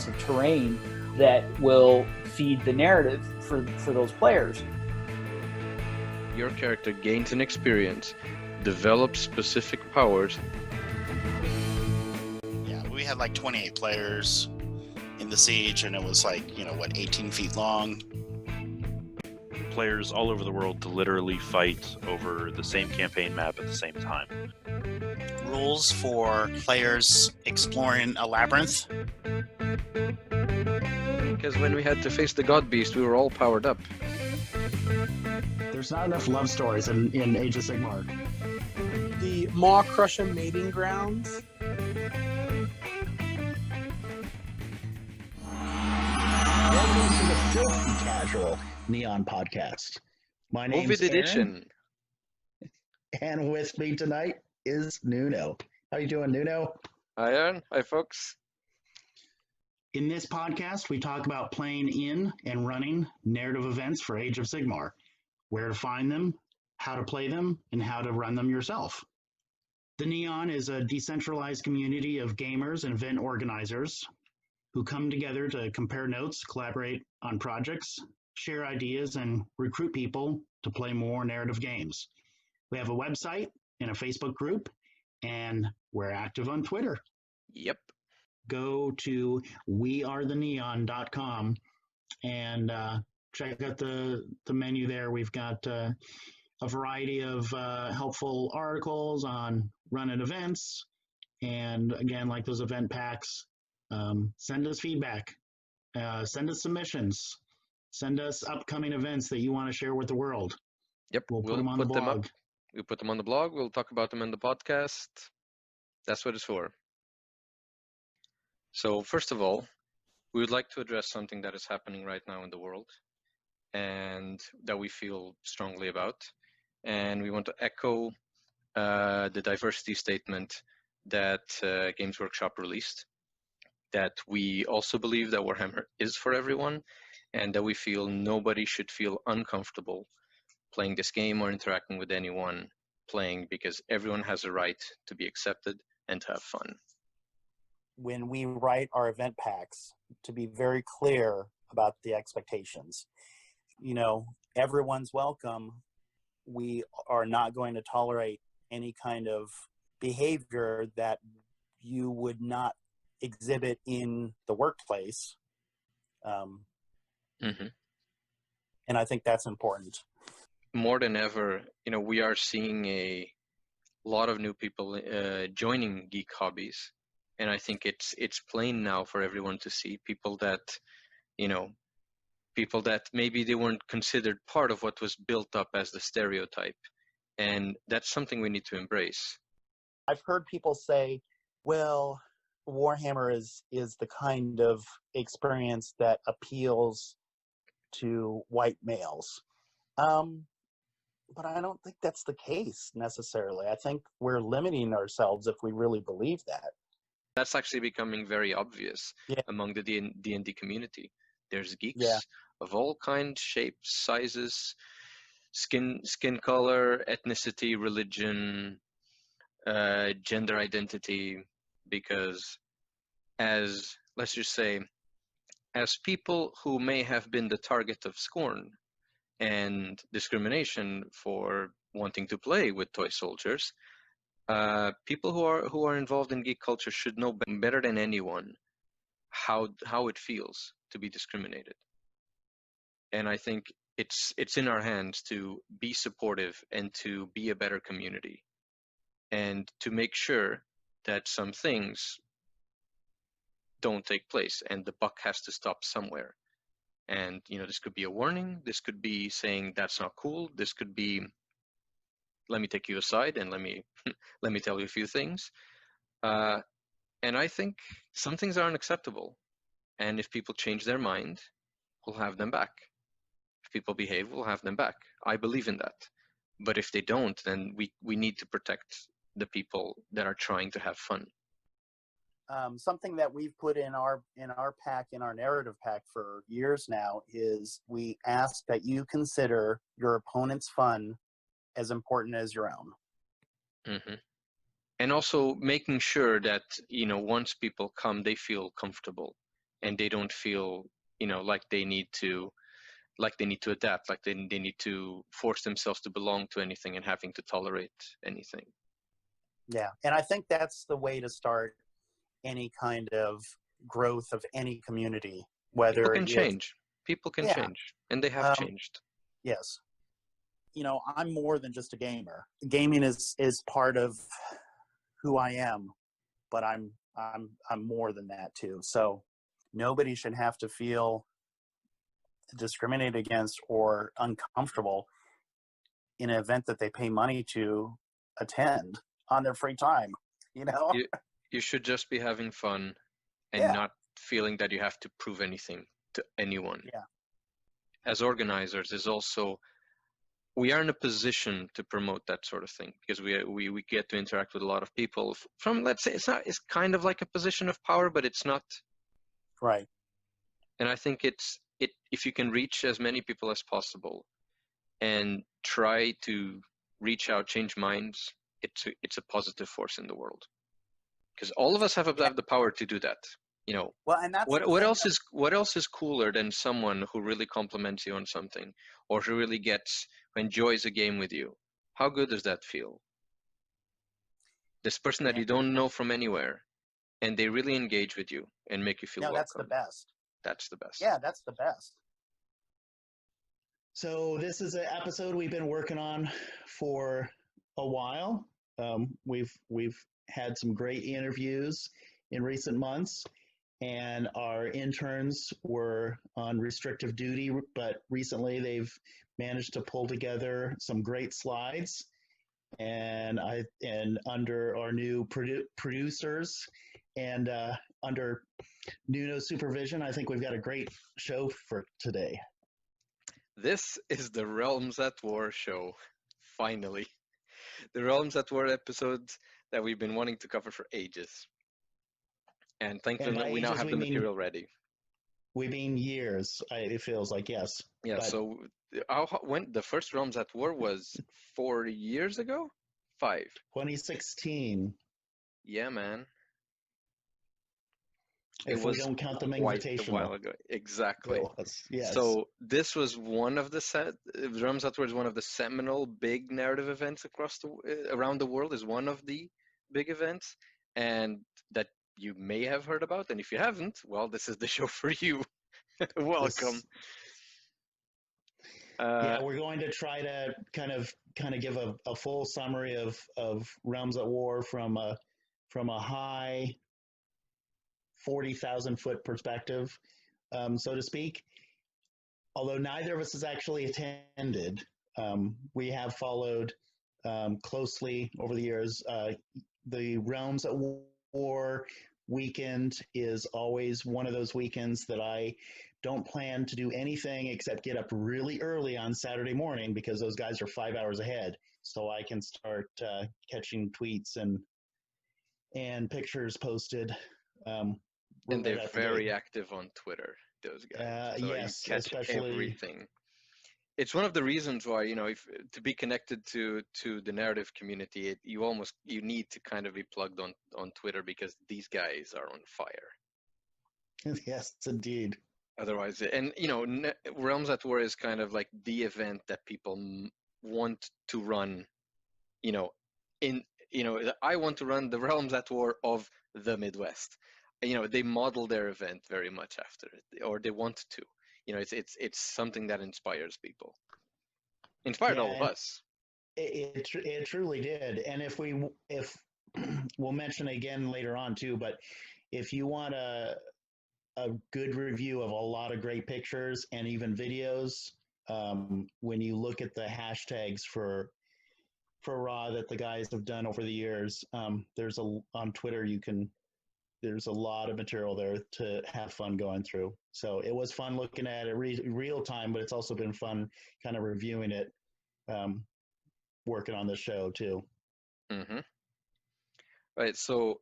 piece of terrain that will feed the narrative for those players. Your character gains an experience, develops specific powers. Yeah, we had like 28 players in the siege, and it was like, 18 feet long. Players all over the world to literally fight over the same campaign map at the same time. Rules for players exploring a labyrinth. Because when we had to face the God Beast, we were all powered up. There's not enough love stories in Age of Sigmar. The Maw Crusher mating grounds. Welcome to the filthy Casual NEON Podcast. My name's edition. Aaron, and with me tonight is Nuno. How you doing, Nuno? Hi, Aaron. Hi, folks. In this podcast, we talk about playing in and running narrative events for Age of Sigmar, where to find them, how to play them, and how to run them yourself. The NEON is a decentralized community of gamers and event organizers who come together to compare notes, collaborate on projects, share ideas, and recruit people to play more narrative games. We have a website and a Facebook group, and we're active on Twitter. Yep. Go to wearetheneon.com and check out the menu there. We've got a variety of helpful articles on running events, and again, like those event packs. Send us feedback, send us submissions, send us upcoming events that you want to share with the world. Yep, we'll put them on the blog. We'll put them on the blog. We'll talk about them in the podcast. That's what it's for. So first of all, we would like to address something that is happening right now in the world and that we feel strongly about. And we want to echo the diversity statement that Games Workshop released, that we also believe that Warhammer is for everyone, and that we feel nobody should feel uncomfortable playing this game or interacting with anyone playing, because everyone has a right to be accepted and to have fun. When we write our event packs, to be very clear about the expectations. Everyone's welcome. We are not going to tolerate any kind of behavior that you would not exhibit in the workplace. And I think that's important. More than ever, we are seeing a lot of new people joining geek hobbies. And I think it's plain now for everyone to see people that maybe they weren't considered part of what was built up as the stereotype. And that's something we need to embrace. I've heard people say, well, Warhammer is the kind of experience that appeals to white males. But I don't think that's the case necessarily. I think we're limiting ourselves if we really believe that. That's actually becoming very obvious among the D&D community. There's geeks of all kinds, shapes, sizes, skin color, ethnicity, religion, gender identity, because let's just say, as people who may have been the target of scorn and discrimination for wanting to play with toy soldiers, people who are involved in geek culture should know better than anyone how it feels to be discriminated. And I think it's in our hands to be supportive and to be a better community, and to make sure that some things don't take place, and the buck has to stop somewhere. And this could be a warning, this could be saying that's not cool, this could be, let me take you aside and let me tell you a few things. And I think some things are unacceptable, and if people change their mind, we'll have them back. If people behave, we'll have them back. I believe in that. But if they don't, then we need to protect the people that are trying to have fun. Something that we've put in our pack, in our narrative pack for years now, is we ask that you consider your opponent's fun as important as your own. Mm-hmm. And also making sure that once people come, they feel comfortable. and they don't feel, like they need to adapt, like they need to force themselves to belong to anything and having to tolerate anything. Yeah, and I think that's the way to start any kind of growth of any community. Whether people can change, and they have changed. Yes, I'm more than just a gamer. Gaming is part of who I am, but I'm more than that too. So nobody should have to feel discriminated against or uncomfortable in an event that they pay money to attend on their free time. You should just be having fun and not feeling that you have to prove anything to anyone. Yeah. As organizers, is also, we are in a position to promote that sort of thing because we get to interact with a lot of people from, let's say, it's kind of like a position of power, but it's not. Right. And I think if you can reach as many people as possible and try to reach out, change minds, it's a positive force in the world. Because all of us have the power to do that. Well, and that's what else is cooler than someone who really compliments you on something, or who really enjoys a game with you? How good does that feel? This person that you don't know from anywhere, and they really engage with you and make you feel welcome. That's the best. That's the best. Yeah, that's the best. So this is an episode we've been working on for a while. We've had some great interviews in recent months, and our interns were on restrictive duty, but recently they've managed to pull together some great slides. And under our new producers and under Nuno's supervision, I think we've got a great show for today. This is the Realms at War show, finally. The Realms at War episodes that we've been wanting to cover for ages. And thankfully, we now have the material ready. We mean years, it feels like, yes. Yeah, but so when the first Realms at War was 4 years ago? 5. 2016. Yeah, man. If we don't count the Invitational. A while ago. Exactly. Yes. So this was one of the Realms at War is one of the seminal big narrative events around the world. Is one of the big events, and that you may have heard about. And if you haven't, well, this is the show for you. Welcome. We're going to try to kind of give a full summary of Realms at War from a high 40,000 foot perspective, so to speak. Although neither of us has actually attended, we have followed closely over the years. The Realms at War weekend is always one of those weekends that I don't plan to do anything except get up really early on Saturday morning, because those guys are 5 hours ahead, so I can start catching tweets and pictures posted. And they're very active on Twitter, those guys. So yes, you catch especially everything. It's one of the reasons why, if to be connected to the narrative community, you need to kind of be plugged on Twitter, because these guys are on fire. Yes, indeed. Otherwise, and Realms at War is kind of like the event that people want to run. I want to run the Realms at War of the Midwest. They model their event very much after it, or they want to. It's something that inspires people. Inspired all of us. It truly did. And if we'll mention again later on too, but if you want a good review of a lot of great pictures and even videos, when you look at the hashtags for Raw that the guys have done over the years, on Twitter there's a lot of material there to have fun going through. So it was fun looking at it real time, but it's also been fun kind of reviewing it, working on the show too. Mm-hmm. Right. So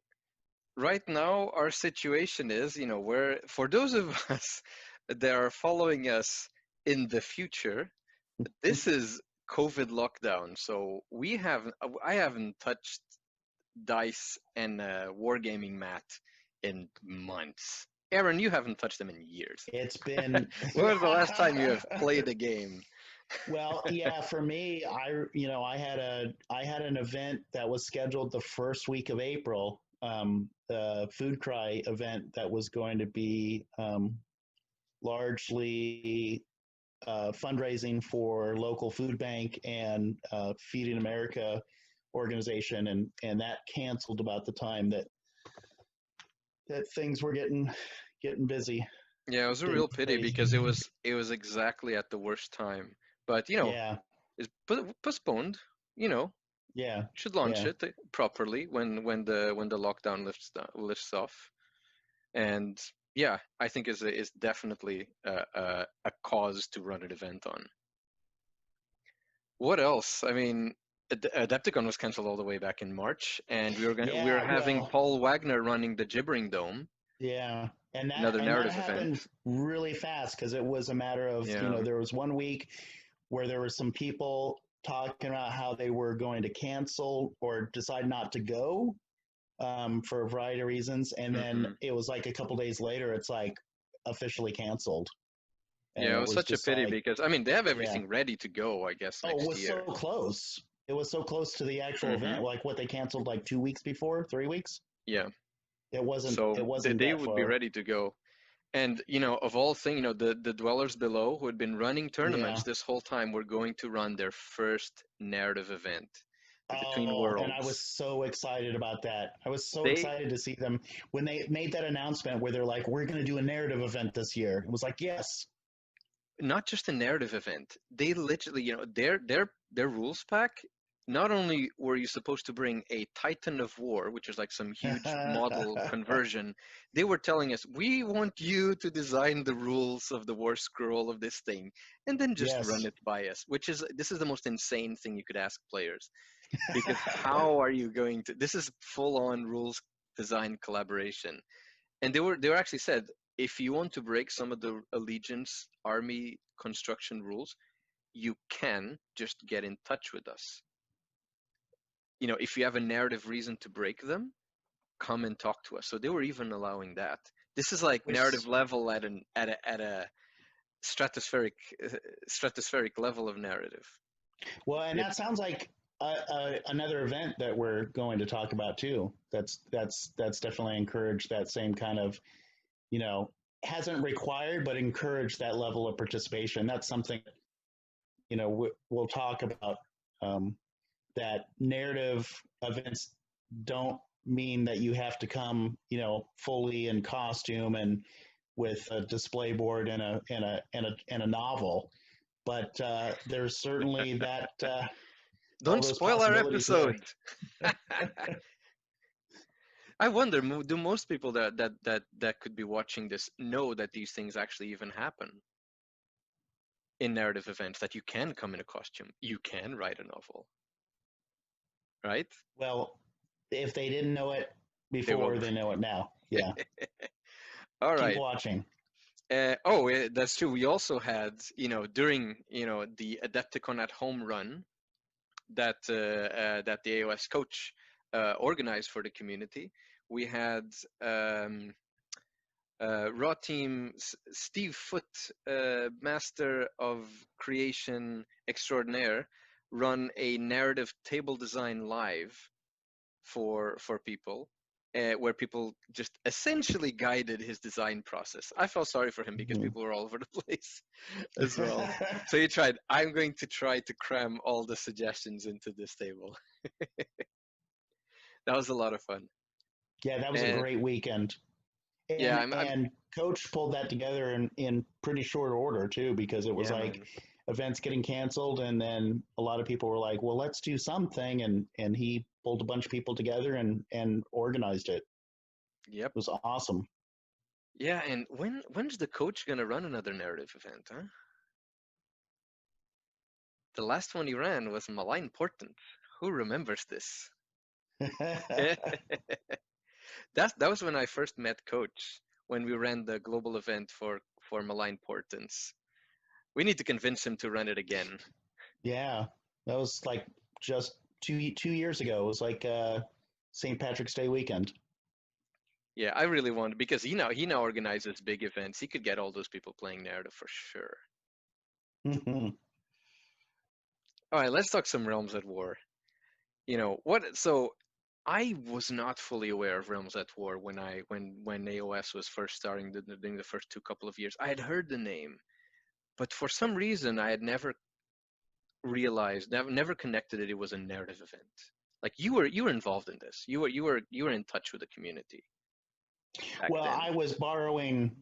right now our situation is, where for those of us that are following us in the future, this is COVID lockdown. So I haven't touched dice and wargaming mat in months. Aaron, you haven't touched them in years. It's been. When was the last time you have played a game? Well, yeah, for me, I had an event that was scheduled the first week of April, the Food Cry event that was going to be largely fundraising for local food bank and Feeding America organization, and that canceled about the time that things were getting busy. Yeah, it was a real pity because it was exactly at the worst time. But Yeah, it's postponed. yeah, Should launch it properly when the lockdown lifts off. And yeah, I think is definitely a cause to run an event on. What else? I mean, Adepticon was canceled all the way back in March, and we were having Paul Wagner running the Gibbering Dome. Yeah, and Another narrative that happened event. really fast because it was a matter of there was 1 week where there were some people talking about how they were going to cancel or decide not to go for a variety of reasons, and then it was like a couple days later, it's like officially canceled. And yeah, it was such a pity because I mean they have everything ready to go. I guess next year. It was so close. It was so close to the actual event. Like what they canceled like 2 weeks before, 3 weeks. Yeah. It wasn't. So it wasn't. They would be ready to go, and of all things, the dwellers below who had been running tournaments this whole time were going to run their first narrative event, Between Worlds. And I was so excited about that. I was so excited to see them when they made that announcement where they're like, "We're going to do a narrative event this year." It was like, yes. Not just a narrative event. They literally, their rules pack. Not only were you supposed to bring a Titan of War, which is like some huge model conversion, they were telling us, we want you to design the rules of the Warscroll of this thing, and then just run it by us, this is the most insane thing you could ask players. Because how are you going to, this is full-on rules design collaboration. And they were actually said, if you want to break some of the Allegiance army construction rules, you can just get in touch with us. If you have a narrative reason to break them, come and talk to us. So they were even allowing that. This is like narrative level at a stratospheric level of narrative. Well, and that sounds like another event that we're going to talk about too. That's definitely encouraged that same kind of, hasn't required but encouraged that level of participation. That's something, we'll talk about. That narrative events don't mean that you have to come, fully in costume and with a display board and a novel, but there's certainly that. Don't spoil our episode. I wonder, do most people that could be watching this know that these things actually even happen in narrative events? That you can come in a costume, you can write a novel. Right? Well, if they didn't know it before, they know it now. Yeah. All right. Keep watching. That's true. We also had, during, the Adepticon at Home run that the AOS coach organized for the community, we had Raw Team Steve Foote, Master of Creation Extraordinaire, run a narrative table design live for people, where people just essentially guided his design process. I felt sorry for him because people were all over the place as well. So he tried. I'm going to try to cram all the suggestions into this table. That was a lot of fun. Yeah, that was a great weekend. And, and Coach pulled that together in pretty short order too, because it was events getting canceled, and then a lot of people were like, well, let's do something, and he pulled a bunch of people together and organized it. Yep. It was awesome. Yeah, and when's the coach gonna run another narrative event, huh? The last one he ran was Malign Portent. Who remembers this? That was when I first met Coach, when we ran the global event for Malign Portents. We need to convince him to run it again. Yeah, that was like just two years ago. It was like St. Patrick's Day weekend. Yeah, I really want, because he now organizes big events. He could get all those people playing narrative for sure. All right, let's talk some Realms at War. What? So I was not fully aware of Realms at War when AOS was first starting during the first couple of years. I had heard the name, but for some reason I had never realized, never connected that it was a narrative event. Like you were involved in this. You were in touch with the community. Well, then. I was borrowing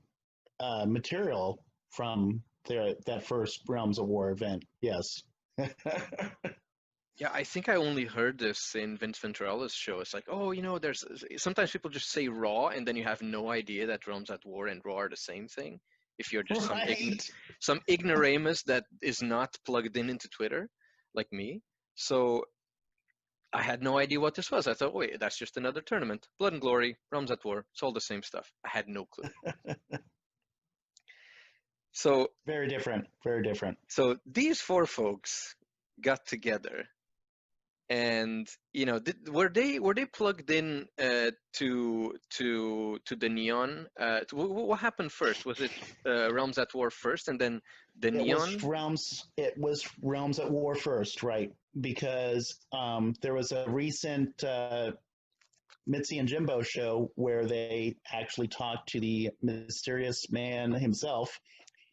material from that first Realms of War event. Yes. Yeah, I think I only heard this in Vince Venturalla's show. It's like, oh, there's sometimes people just say Raw, and then you have no idea that Realms at War and Raw are the same thing. If you're just some ignoramus that is not plugged into Twitter, like me. So I had no idea what this was. I thought, wait, that's just another tournament. Blood and Glory, Realms at War, it's all the same stuff. I had no clue. So very different. So these four folks got together, and were they plugged in to the Neon? What happened first? Was it Realms at War first, and then the Neon? It was Realms at War first, right? Because there was a recent Mitzy and Jimbo show where they actually talked to the mysterious man himself.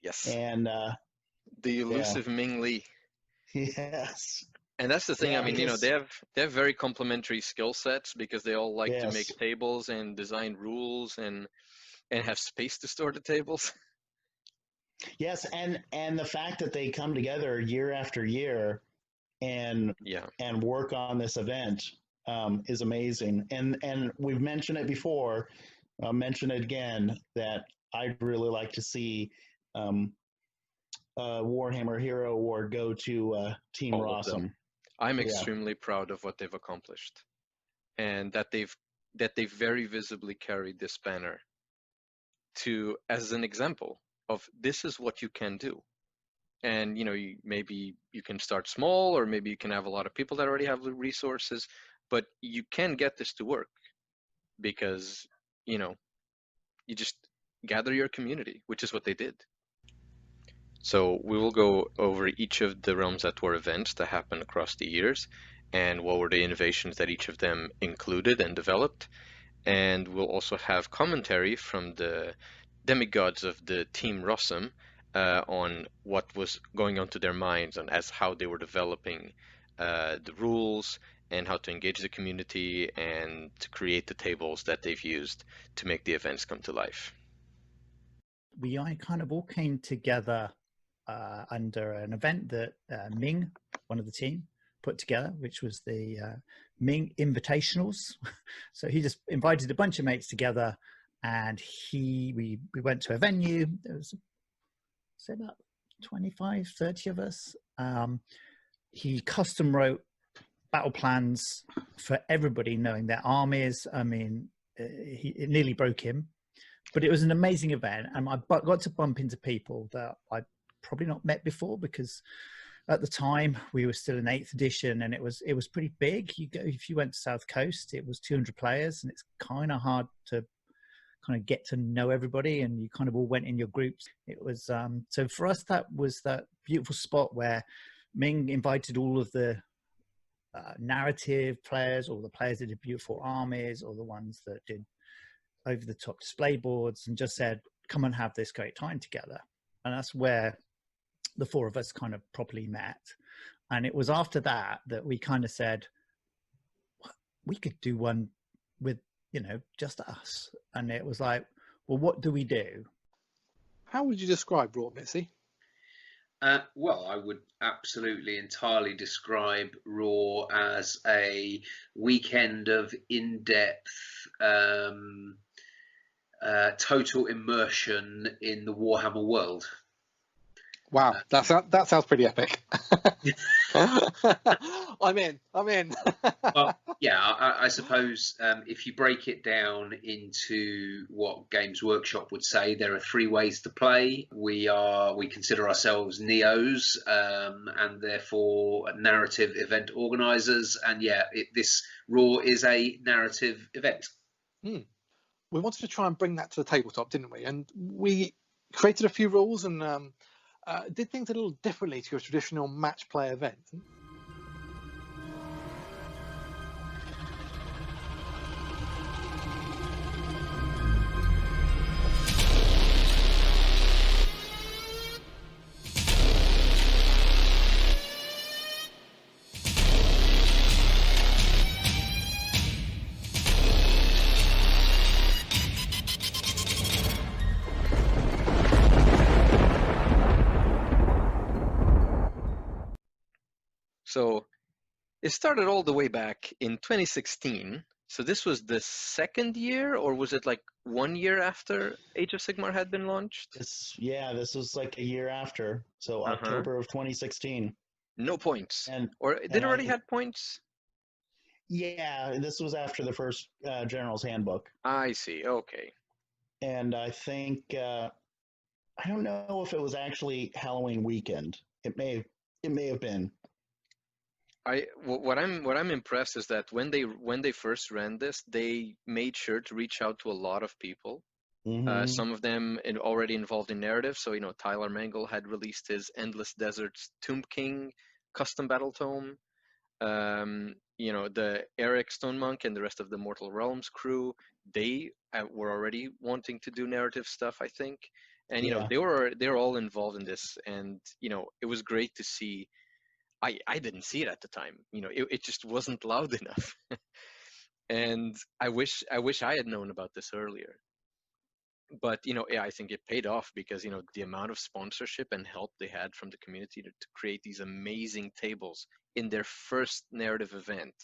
Yes. And the elusive Ming Lee. Yes. And that's the thing. Yeah, I mean, they have very complementary skill sets, because they all like to make tables and design rules and have space to store the tables. Yes, and the fact that they come together year after year and work on this event is amazing. And we've mentioned it before. I'll mention it again that I'd really like to see Warhammer Hero Award go to Team Rossum. I'm extremely proud of what they've accomplished, and that they've very visibly carried this banner as an example of this is what you can do. And maybe you can start small, or maybe you can have a lot of people that already have the resources, but you can get this to work, because you just gather your community, which is what they did. So we will go over each of the Realms at War events that happened across the years, and what were the innovations that each of them included and developed. And we'll also have commentary from the demigods of the Team Rossum on what was going on to their minds, and as how they were developing the rules and how to engage the community and to create the tables that they've used to make the events come to life. We kind of all came together under an event that Ming, one of the team, put together, which was the Ming Invitationals. So he just invited a bunch of mates together, and we went to a venue. There was say about 25, 30 of us. He custom wrote battle plans for everybody, knowing their armies. I mean, it nearly broke him, but it was an amazing event, and I got to bump into people that I'd probably not met before, because at the time we were still in 8th edition, and it was pretty big. If you went to South Coast, it was 200 players, and it's kind of hard to kind of get to know everybody, and you kind of all went in your groups. It was so for us, that was that beautiful spot where Ming invited all of the narrative players, or the players that did beautiful armies, or the ones that did over the top display boards, and just said, come and have this great time together. And that's where the four of us kind of properly met. And it was after that we kind of said, we could do one with, just us. And it was like, well, what do we do? How would you describe Raw, Mitzy? Well, I would absolutely entirely describe Raw as a weekend of in-depth, total immersion in the Warhammer world. Wow, that sounds pretty epic. I'm in. Well, yeah, I suppose if you break it down into what Games Workshop would say, there are 3 ways to play. We consider ourselves Neos, and therefore narrative event organisers. And yeah, this Raw is a narrative event. we wanted to try and bring that to the tabletop, didn't we? And we created a few rules and did things a little differently to a traditional match play event. So it started all the way back in 2016. So this was the second year, or was it like 1 year after Age of Sigmar had been launched? This was like a year after, so October of 2016. No points. And or did it already had points? Yeah, this was after the first General's Handbook. I see. Okay. And I think I don't know if it was actually Halloween weekend. It may have been. What I'm impressed is that when they first ran this, they made sure to reach out to a lot of people. Mm-hmm. Some of them already involved in narrative. So Tyler Mangle had released his Endless Deserts Tomb King custom battle tome. The Eric Stone Monk and the rest of the Mortal Realms crew, they were already wanting to do narrative stuff, I think. And they were all involved in this, and it was great to see. I didn't see it at the time. It just wasn't loud enough. And I wish I had known about this earlier. But I think it paid off because the amount of sponsorship and help they had from the community to create these amazing tables in their first narrative event.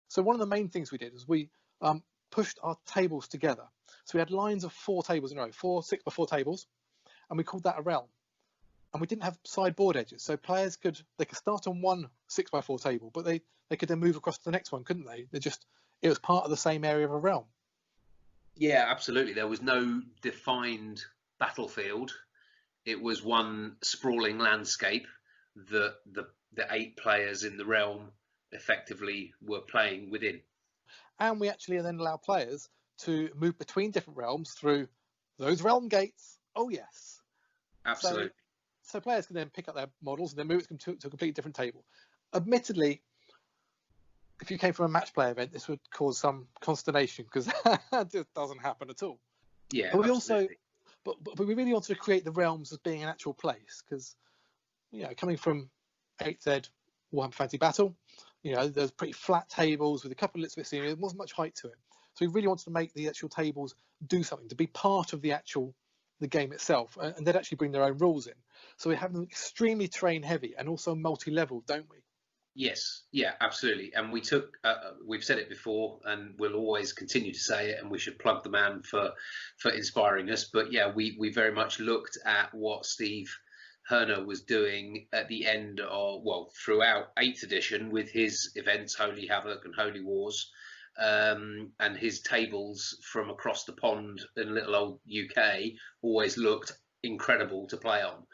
So one of the main things we did is we pushed our tables together. So we had lines of 4 tables in a row, 4 6x4 tables, and we called that a realm. And we didn't have sideboard edges, so players could start on one 6x4 table, but they could then move across to the next one, couldn't they? It was part of the same area of a realm. Yeah, absolutely. There was no defined battlefield. It was one sprawling landscape that the 8 players in the realm effectively were playing within. And we actually then allow players to move between different realms through those realm gates. Oh, yes. Absolutely. So players can then pick up their models and then move it to a completely different table. Admittedly, if you came from a match play event, this would cause some consternation because it just doesn't happen at all. Yeah, but we absolutely. but we really wanted to create the realms as being an actual place because, coming from 8th Ed Warhammer Fantasy Battle, there's pretty flat tables with a couple of little bits. There wasn't much height to it, so we really wanted to make the actual tables do something, to be part of the game itself, and they'd actually bring their own rules in. So we have them extremely terrain heavy and also multi-level, don't we? Yes, yeah, absolutely. And we took, we've said it before, and we'll always continue to say it, and we should plug the man for inspiring us. But yeah, we very much looked at what Steve Herner was doing at the end of, throughout 8th edition with his events, Holy Havoc and Holy Wars, and his tables from across the pond in little old UK always looked incredible to play on.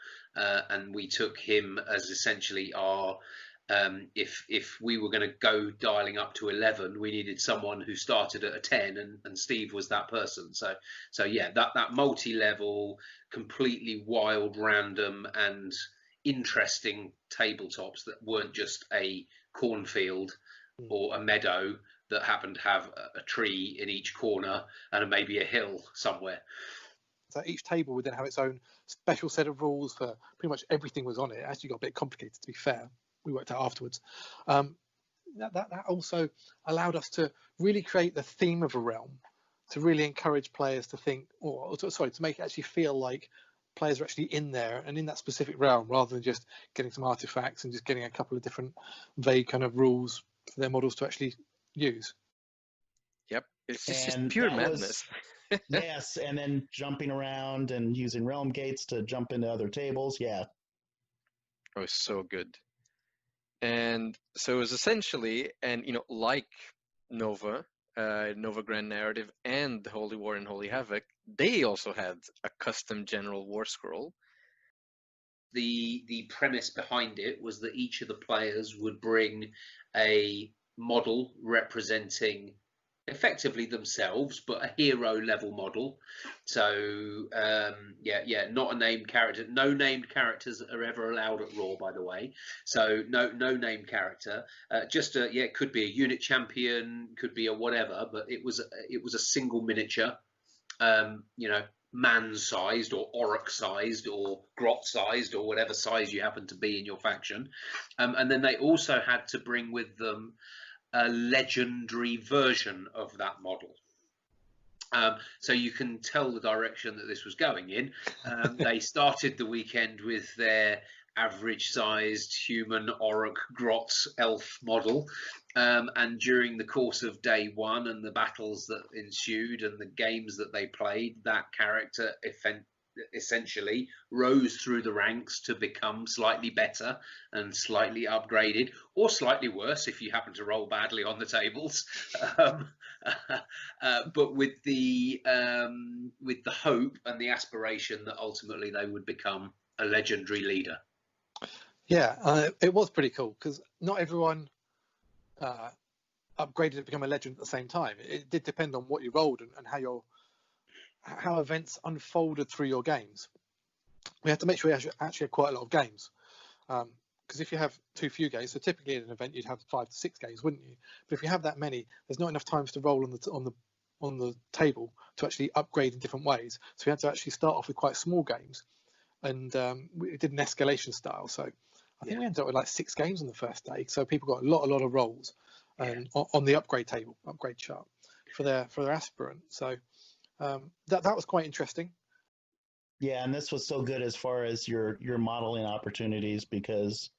And we took him as essentially our, if we were going to go dialing up to 11, we needed someone who started at a 10, and Steve was that person. So yeah, that multi-level, completely wild, random, and interesting tabletops that weren't just a cornfield or a meadow that happened to have a tree in each corner and maybe a hill somewhere. So each table would then have its own special set of rules for pretty much everything was on it. It actually got a bit complicated, to be fair. We worked out afterwards. That also allowed us to really create the theme of a realm, to really encourage players to think, to make it actually feel like players are actually in there and in that specific realm, rather than just getting some artifacts and just getting a couple of different vague kind of rules for their models to actually use. Yep, it's just pure madness. Yes, and then jumping around and using realm gates to jump into other tables. Yeah. It was so good. And so it was essentially, and like Nova Grand Narrative and Holy War and Holy Havoc, they also had a custom general war scroll. The premise behind it was that each of the players would bring a model representing effectively themselves, but a hero level model. So not a named character. No named characters are ever allowed at Raw, by the way. So no named character. Just it could be a unit champion, could be a whatever, but it was a single miniature. Man-sized or Orc-sized or Grot-sized or whatever size you happen to be in your faction. And then they also had to bring with them a legendary version of that model. So you can tell the direction that this was going in. They started the weekend with their average-sized human Orc Grot elf model. And during the course of day one and the battles that ensued and the games that they played, that character essentially rose through the ranks to become slightly better and slightly upgraded, or slightly worse if you happen to roll badly on the tables. But with the hope and the aspiration that ultimately they would become a legendary leader. Yeah, it was pretty cool because not everyone upgraded to become a legend at the same time. It did depend on what you rolled and how events unfolded through your games. We have to make sure we actually have quite a lot of games, because if you have too few games, so typically in an event you'd have 5 to 6 games, wouldn't you? But if you have that many, there's not enough times to roll on the table to actually upgrade in different ways. So we had to actually start off with quite small games, and we did an escalation style. So I think we ended up with like 6 games on the first day. So people got a lot of rolls on the upgrade chart for their aspirant. So that was quite interesting. Yeah, and this was so good as far as your modeling opportunities, because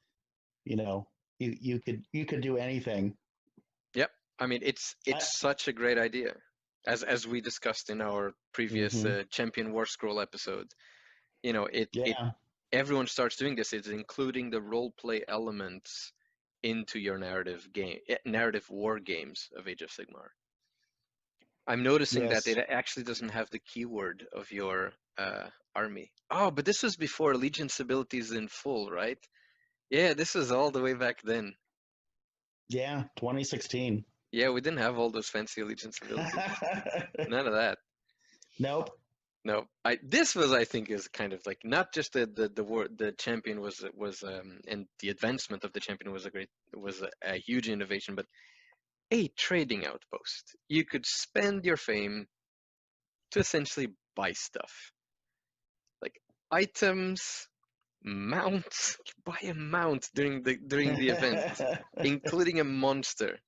you could do anything. Yep. I mean, it's such a great idea, as we discussed in our previous Champion Warscroll episode. Everyone starts doing this. It's including the role play elements into your narrative war games of Age of Sigmar. I'm noticing that it actually doesn't have the keyword of your army. Oh, but this was before allegiance abilities in full, right? Yeah, this was all the way back then. Yeah, 2016. Yeah, we didn't have all those fancy allegiance abilities. None of that. Nope. No, this was, I think, is kind of like not just the champion was and the advancement of the champion was a huge innovation, but a trading outpost. You could spend your fame to essentially buy stuff, like items, mounts. Buy a mount during the event, including a monster.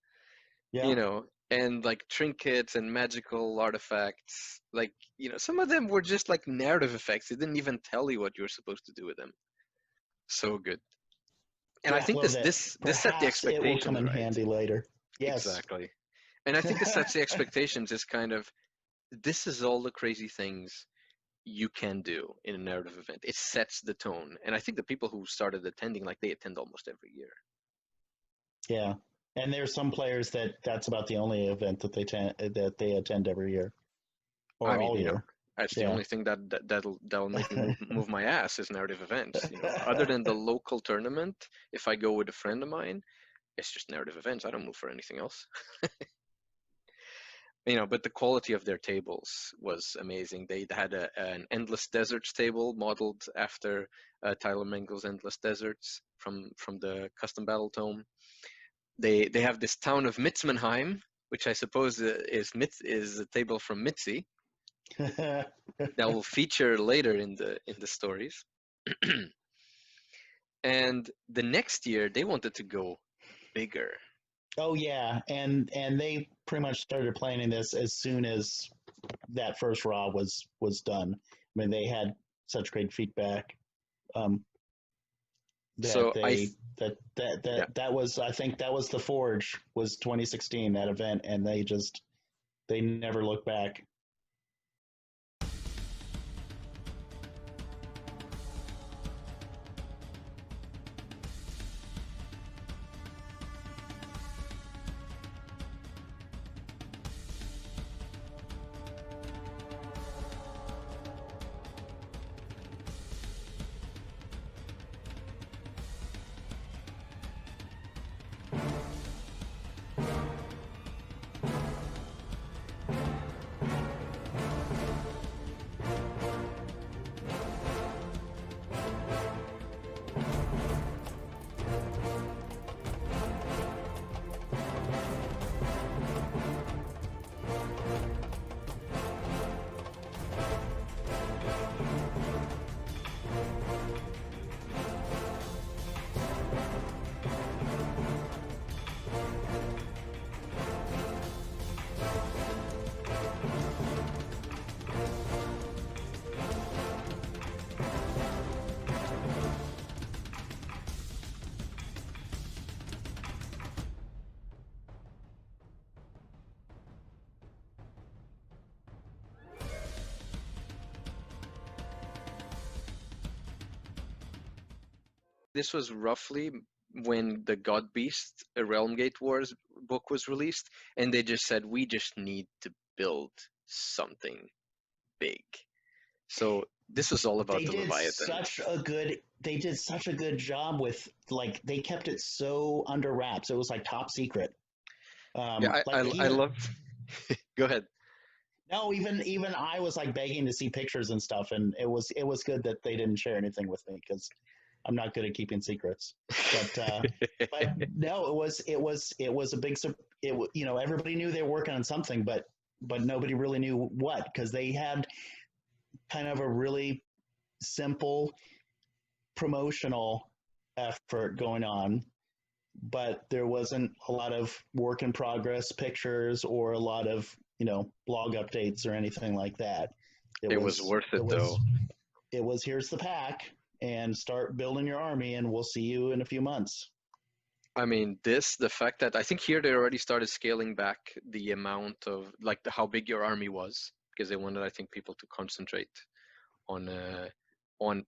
Yeah. And like trinkets and magical artifacts. Like, some of them were just like narrative effects. They didn't even tell you what you were supposed to do with them. So good. And I think this set the expectations. It will come in handy later. Yes. Exactly. And I think this sets the expectations is kind of, this is all the crazy things you can do in a narrative event. It sets the tone. And I think the people who started attending, like, they attend almost every year. Yeah. And there's some players that's about the only event that they attend every year, or all year. That's the only thing that'll make me move my ass is narrative events. Other than the local tournament, if I go with a friend of mine, it's just narrative events. I don't move for anything else. But the quality of their tables was amazing. They had an Endless Deserts table modeled after Tyler Mengel's Endless Deserts from the Custom Battle Tome. They have this town of Mitzmanheim, which I suppose is a table from Mitzy that will feature later in the stories. And the next year they wanted to go bigger. Oh yeah, and they pretty much started playing in this as soon as that first Raw was done. I mean, they had such great feedback. That was, I think that was the Forge, was 2016, that event, and they never looked back. this was roughly when the God Beast, a Realm Gate Wars book was released, and they just said, we just need to build something big. So this was all about the Leviathan. They did such a good job with, like, they kept it so under wraps. It was like top secret. I love. Go ahead. No, even I was like begging to see pictures and stuff, and it was good that they didn't share anything with me because I'm not good at keeping secrets. But no, it was a big. Everybody knew they were working on something, but nobody really knew what, because they had kind of a really simple promotional effort going on, but there wasn't a lot of work in progress pictures or a lot of blog updates or anything like that. It was worth it though. It was, here's the pack and start building your army, and we'll see you in a few months. I mean, the fact that I think here they already started scaling back the amount of how big your army was, because they wanted, I think, people to concentrate on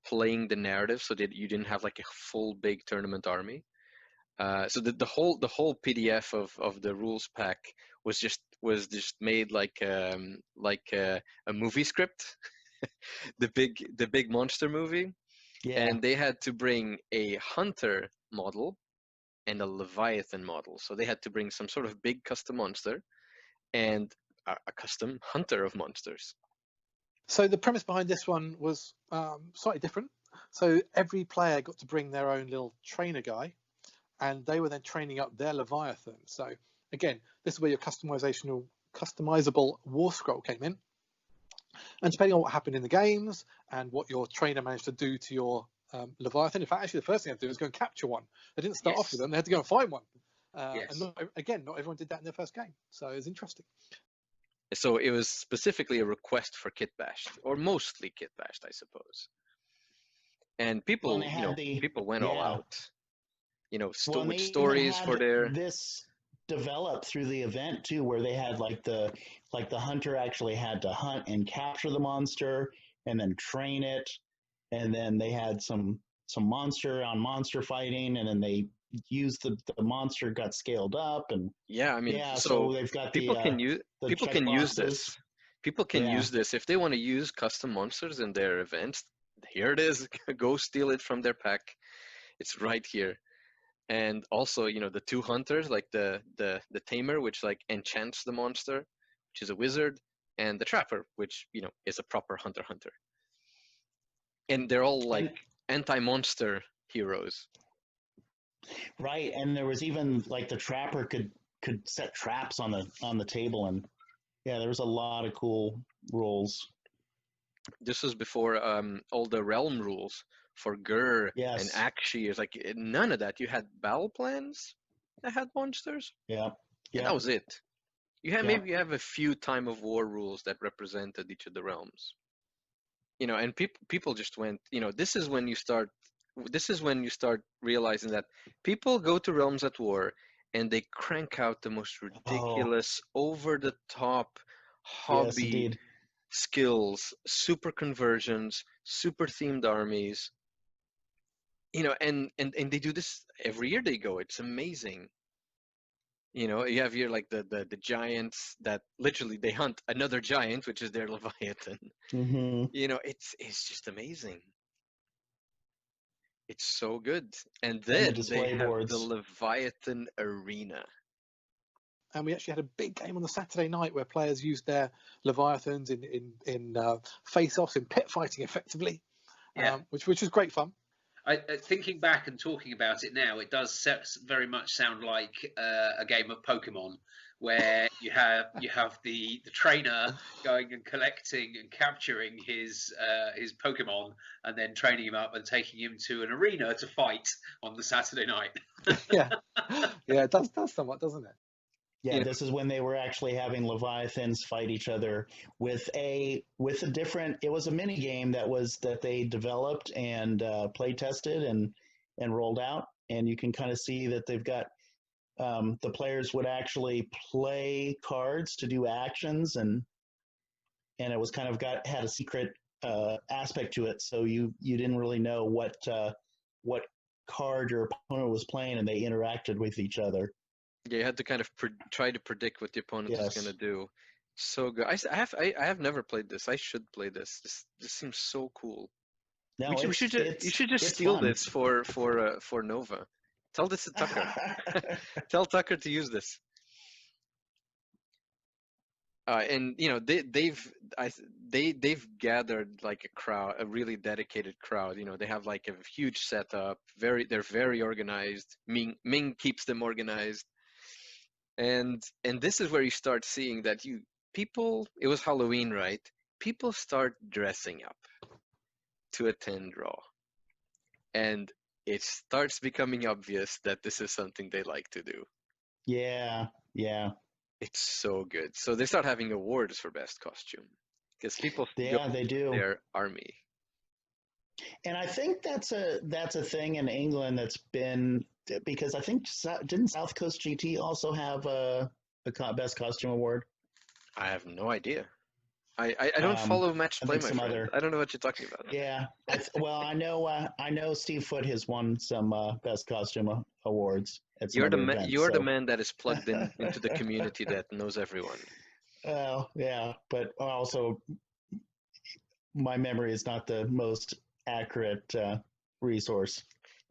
playing the narrative, so that you didn't have like a full big tournament army. So the whole PDF of the rules pack was just made like a movie script, the big monster movie, and they had to bring a hunter model and a Leviathan model. So they had to bring some sort of big custom monster and a custom hunter of monsters. So the premise behind this one was slightly different. So every player got to bring their own little trainer guy, and they were then training up their Leviathan. So again, this is where your customizable war scroll came in. And depending on what happened in the games and what your trainer managed to do to your Leviathan, in fact, actually the first thing they had to do was go and capture one. They didn't start off with them; they had to go and find one. And not everyone did that in their first game, so it was interesting. So it was specifically a request for kit bashed, or mostly kit bashed, I suppose. And people, people went all out. With stories for their. This developed through the event too, where they had the hunter actually had to hunt and capture the monster and then train it, and then they had some monster on monster fighting, and then they used the monster got scaled up, and so they've got people can use this. People can use this if they want to use custom monsters in their events. Here it is. Go steal it from their pack. It's right here. And also, the two hunters, like the tamer, which enchants the monster, which is a wizard, and the trapper, which is a proper hunter. And they're all anti-monster heroes. Right, and there was even the trapper could set traps on the table, and there was a lot of cool rules. This was before all the realm rules for Gur and Akshi. It's none of that. You had battle plans that had monsters. Yeah. And that was it. Maybe you have a few time of war rules that represented each of the realms. And people just went. This is when you start realizing that people go to Realms at War and they crank out the most ridiculous, over-the-top hobby skills, super conversions, super themed armies. And they do this every year they go. It's amazing. You have here the giants that literally they hunt another giant, which is their Leviathan. Mm-hmm. It's just amazing. It's so good. And then they have the Leviathan Arena. And we actually had a big game on the Saturday night where players used their Leviathans in face-offs, in pit fighting, effectively, which was great fun. Thinking back and talking about it now, it does very much sound like a game of Pokemon, where you have the trainer going and collecting and capturing his Pokemon, and then training him up and taking him to an arena to fight on the Saturday night. yeah, it does somewhat, doesn't it? Yeah, this is when they were actually having Leviathans fight each other with a different. It was a mini game that they developed and play tested and rolled out, and you can kind of see that they've got the players would actually play cards to do actions, and it was kind of had a secret aspect to it, so you didn't really know what card your opponent was playing, and they interacted with each other. Yeah, you had to kind of try to predict what the opponent was Yes. going to do. So good. I have never played this. I should play this. This seems so cool. No, You should just steal fun. this for Nova. Tell this to Tucker. Tell Tucker to use this. And you know they've gathered like a crowd, a really dedicated crowd. You know, they have like a huge setup. They're very organized. Ming keeps them organized. And this is where you start seeing that people. It was Halloween, right? People start dressing up to attend Raw, and it starts becoming obvious that this is something they like to do. Yeah. It's so good. So they start having awards for best costume because people They do. their army. And I think that's a thing in England that's been, because I think didn't South Coast GT also have a best costume award? I have no idea. I don't follow match play, my friend. I don't know what you're talking about. Yeah. Well, I know Steve Foote has won some best costume awards. You're the man that is plugged into the community that knows everyone. Well, yeah, but also my memory is not the most accurate resource.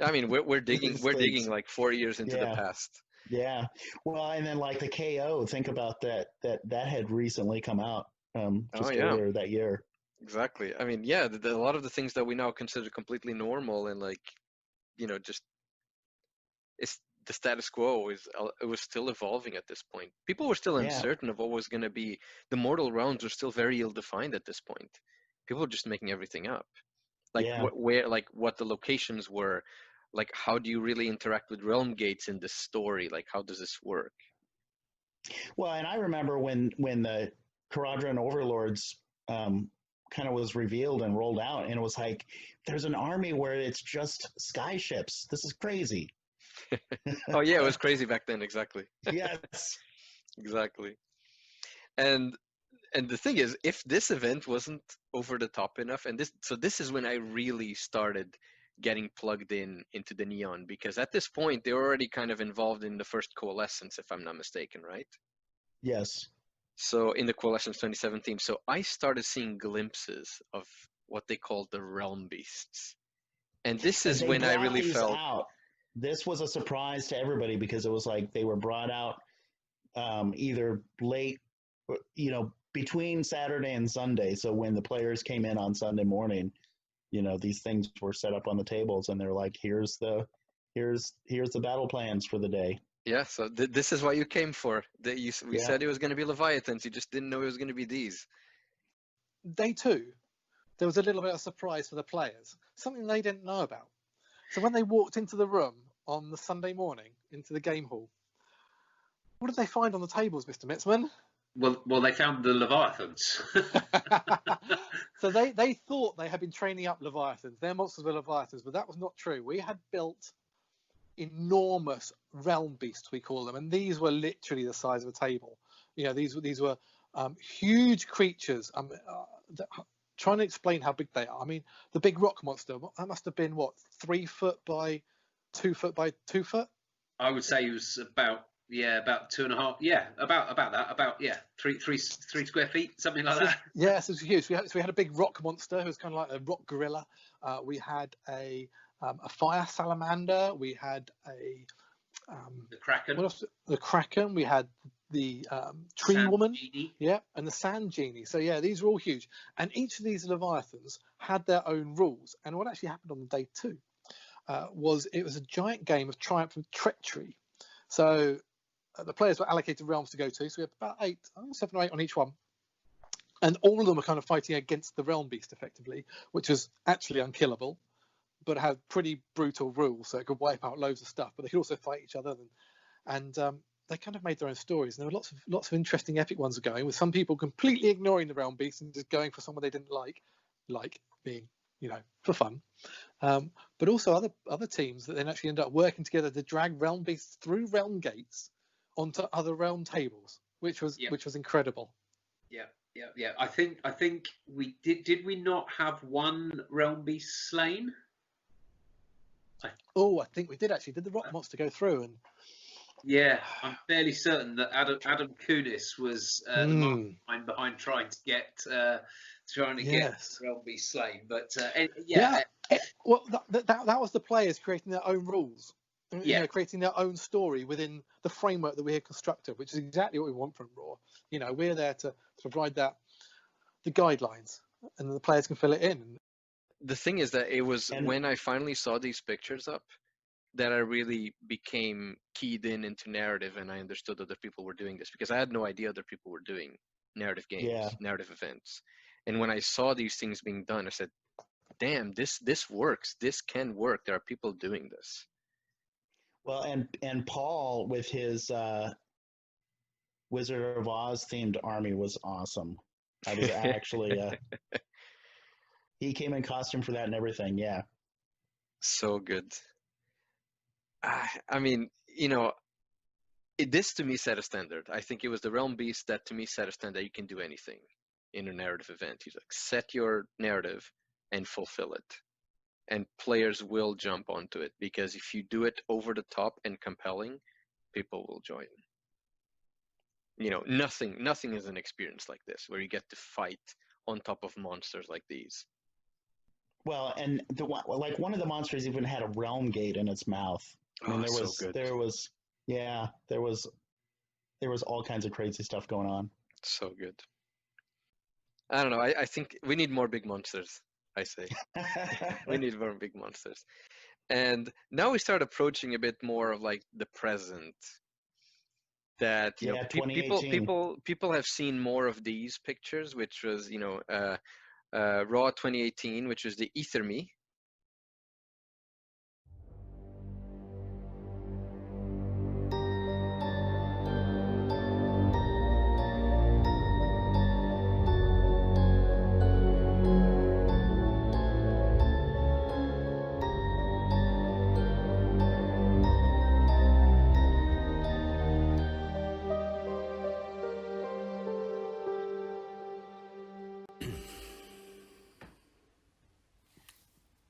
I mean, we're digging like 4 years into the past. Yeah. Well, and then like the KO, think about that had recently come out earlier that year. Exactly. I mean, yeah, a lot of the things that we now consider completely normal and like, you know, just it's the status quo it was still evolving at this point. People were still uncertain of what was going to be. The mortal realms were still very ill-defined at this point. People were just making everything up. Like what the locations were, like how do you really interact with realm gates in this story? Like how does this work? Well, and I remember when the Caradhran Overlords kind of was revealed and rolled out, and it was like, there's an army where it's just sky ships. This is crazy. Oh yeah, it was crazy back then. Exactly. Yes. Exactly. And the thing is, if this event wasn't over the top enough, this is when I really started getting plugged into the Neon, because at this point they were already kind of involved in the first Coalescence, if I'm not mistaken, right? Yes. So in the Coalescence 2017, so I started seeing glimpses of what they called the Realm Beasts, and this is when I really felt this was a surprise to everybody, because it was like they were brought out either late, you know, between Saturday and Sunday. So when the players came in on Sunday morning, you know, these things were set up on the tables, and they're like, here's the battle plans for the day. Yeah, so this is what you came for. We said it was going to be Leviathans. You just didn't know it was going to be these. Day two, there was a little bit of surprise for the players, something they didn't know about. So when they walked into the room on the Sunday morning, into the game hall, what did they find on the tables, Mr. Mitzman? Well, they found the Leviathans. So they thought they had been training up Leviathans. Their monsters were Leviathans, but that was not true. We had built enormous realm beasts, we call them, and these were literally the size of a table. You know, these were huge creatures. Trying to explain how big they are. I mean, the big rock monster, that must have been what, 3 foot by 2 foot by 2 foot? I would say it was about 2.5. Yeah, about that. 3 square feet, something like that. Yes, it was huge. So we had a big rock monster who was kind of like a rock gorilla. We had a fire salamander. We had the Kraken. What else? The Kraken. We had the tree sand woman. Genie. Yeah, and the sand genie. So yeah, these were all huge. And each of these Leviathans had their own rules. And what actually happened on day two was it was a giant game of triumph and treachery. So the players were allocated realms to go to. So we had about 7 or 8 on each one. And all of them were kind of fighting against the realm beast effectively, which was actually unkillable, but had pretty brutal rules. So it could wipe out loads of stuff, but they could also fight each other. And they kind of made their own stories. And there were lots of interesting epic ones going, with some people completely ignoring the realm beast and just going for someone they didn't like being, you know, for fun. But also other teams that then actually ended up working together to drag realm beasts through realm gates onto other realm tables, which was incredible. Yeah. I think we did we not have one realm beast slain? Oh, I think we did actually. Did the rock monster go through? And yeah, I'm fairly certain that Adam Kunis was the mastermind behind trying to get Realmbeasts slain. But well, that was the players creating their own rules. You know, creating their own story within the framework that we had constructed, which is exactly what we want from Raw. You know, we're there to provide the guidelines, and the players can fill it in. The thing is that it was when I finally saw these pictures up that I really became keyed into narrative, and I understood other people were doing this, because I had no idea other people were doing narrative games, narrative events. And when I saw these things being done, I said, damn, this works. This can work. There are people doing this. Well, and Paul with his Wizard of Oz themed army was awesome. I was actually he came in costume for that and everything. Yeah, so good. I mean, you know, this to me set a standard. I think it was the Realm Beast that to me set a standard. You can do anything in a narrative event. He's like, set your narrative and fulfill it, and players will jump onto it, because if you do it over the top and compelling, people will join. You know, nothing is an experience like this where you get to fight on top of monsters like these. Well, and one of the monsters even had a realm gate in its mouth. I mean, there was all kinds of crazy stuff going on. So good. I don't know. I think we need more big monsters. I say we need more big monsters. And now we start approaching a bit more of like the present. That you know, people have seen more of these pictures, which was Raw 2018, which was the Aethermy.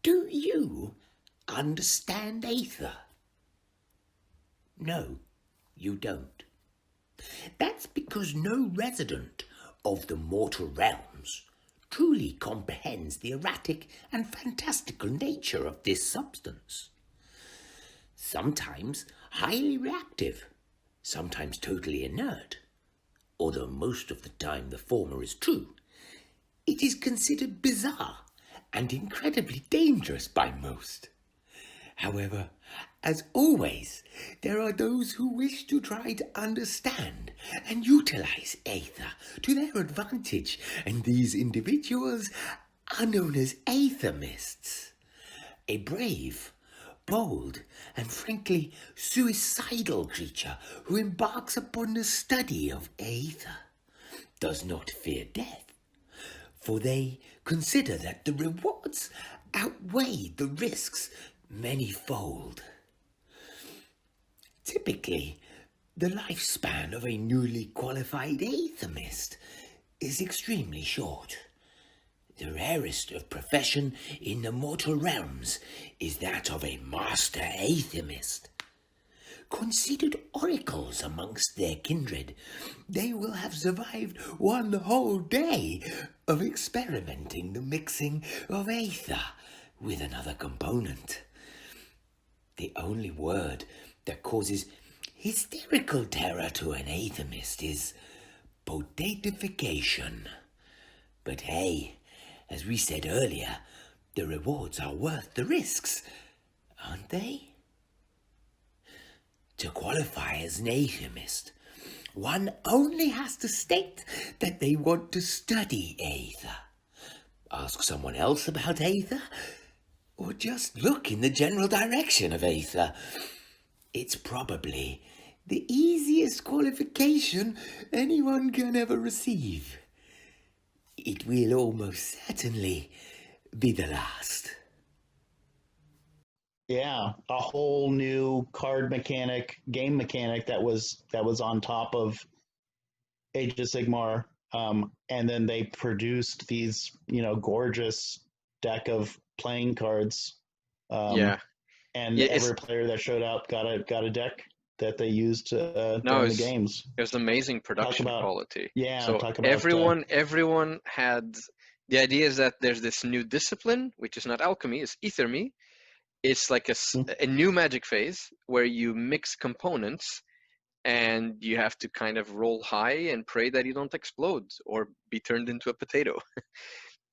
Do you understand Aether? No, you don't. That's because no resident of the mortal realms truly comprehends the erratic and fantastical nature of this substance. Sometimes highly reactive, sometimes totally inert, although most of the time the former is true. It is considered bizarre and incredibly dangerous by most. However, as always, there are those who wish to try to understand and utilize Aether to their advantage, and these individuals are known as Aethermists. A brave, bold, and frankly suicidal creature who embarks upon the study of Aether does not fear death, for they consider that the rewards outweigh the risks many-fold. Typically, the lifespan of a newly qualified Aethermist is extremely short. The rarest of profession in the mortal realms is that of a Master Aethermist. Considered oracles amongst their kindred, they will have survived one whole day of experimenting the mixing of Aether with another component. The only word that causes hysterical terror to an Aethermist is potatification. But hey, as we said earlier, the rewards are worth the risks, aren't they? To qualify as an Aethermist, one only has to state that they want to study Aether, ask someone else about Aether, or just look in the general direction of Aether. It's probably the easiest qualification anyone can ever receive. It will almost certainly be the last. Yeah, a whole new card mechanic, game mechanic that was on top of Age of Sigmar, and then they produced these, gorgeous deck of playing cards. And And every player that showed up got a deck that they used during the games. It was amazing production quality. Yeah. So everyone had. The idea is that there's this new discipline, which is not alchemy, it's Aethermy. It's like a new magic phase where you mix components and you have to kind of roll high and pray that you don't explode or be turned into a potato.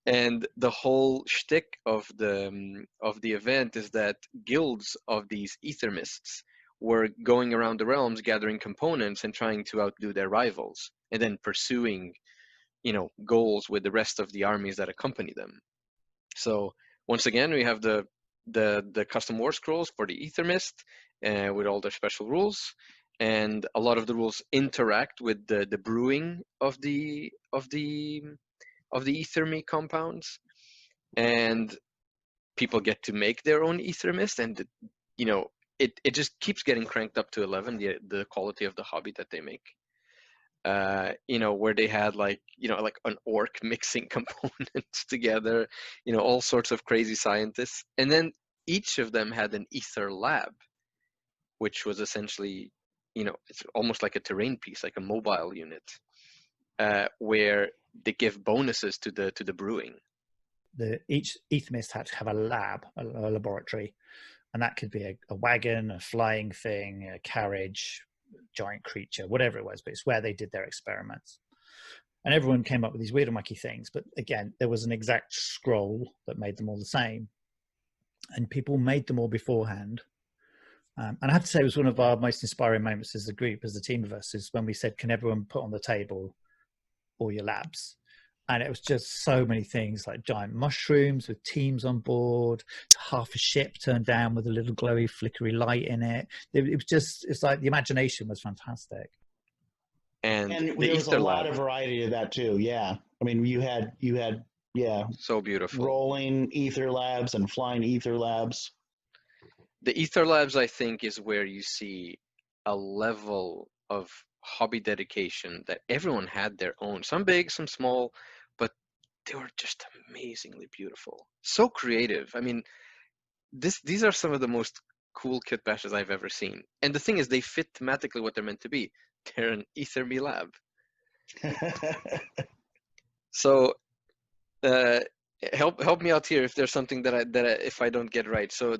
And the whole shtick of the event is that guilds of these Aethermists were going around the realms gathering components and trying to outdo their rivals, and then pursuing goals with the rest of the armies that accompany them. So once again, we have the custom Warscrolls for the Aethermist with all their special rules, and a lot of the rules interact with the brewing of the Aethermy compounds, and people get to make their own Aethermist, and it just keeps getting cranked up to 11, the quality of the hobby that they make. Where they had like an orc mixing components together, all sorts of crazy scientists. And then each of them had an ether lab, which was essentially, it's almost like a terrain piece, like a mobile unit, where they give bonuses to the brewing. Each Aethermist had to have a lab, a laboratory, and that could be a wagon, a flying thing, a carriage, giant creature, whatever it was, but it's where they did their experiments. And everyone came up with these weird and wacky things, but again, there was an exact scroll that made them all the same, and people made them all beforehand. And I have to say, it was one of our most inspiring moments as a group, as a team of us, is when we said, can everyone put on the table all your labs? And it was just so many things, like giant mushrooms with teams on board, half a ship turned down with a little glowy, flickery light in it. It's like the imagination was fantastic. And there was a lot of variety to that too. Yeah. I mean, you had so beautiful rolling ether labs and flying ether labs. The ether labs, I think, is where you see a level of hobby dedication that everyone had their own, some big, some small, but they were just amazingly beautiful, so creative. I mean, these are some of the most cool kit bashes I've ever seen, and the thing is, they fit thematically what they're meant to be. They're an Aethermy lab. So help me out here if there's something that I if I don't get right. So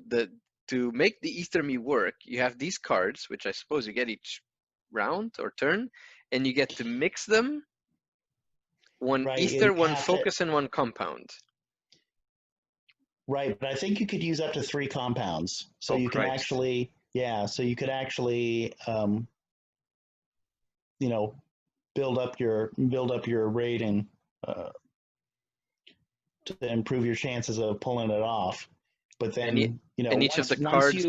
to make the Aethermy work, you have these cards, which I suppose you get each round or turn, and you get to mix them, one ether, one focus, and one compound. Right, but I think you could use up to 3 compounds, so you can actually build up your rating to improve your chances of pulling it off. But then and each of the cards.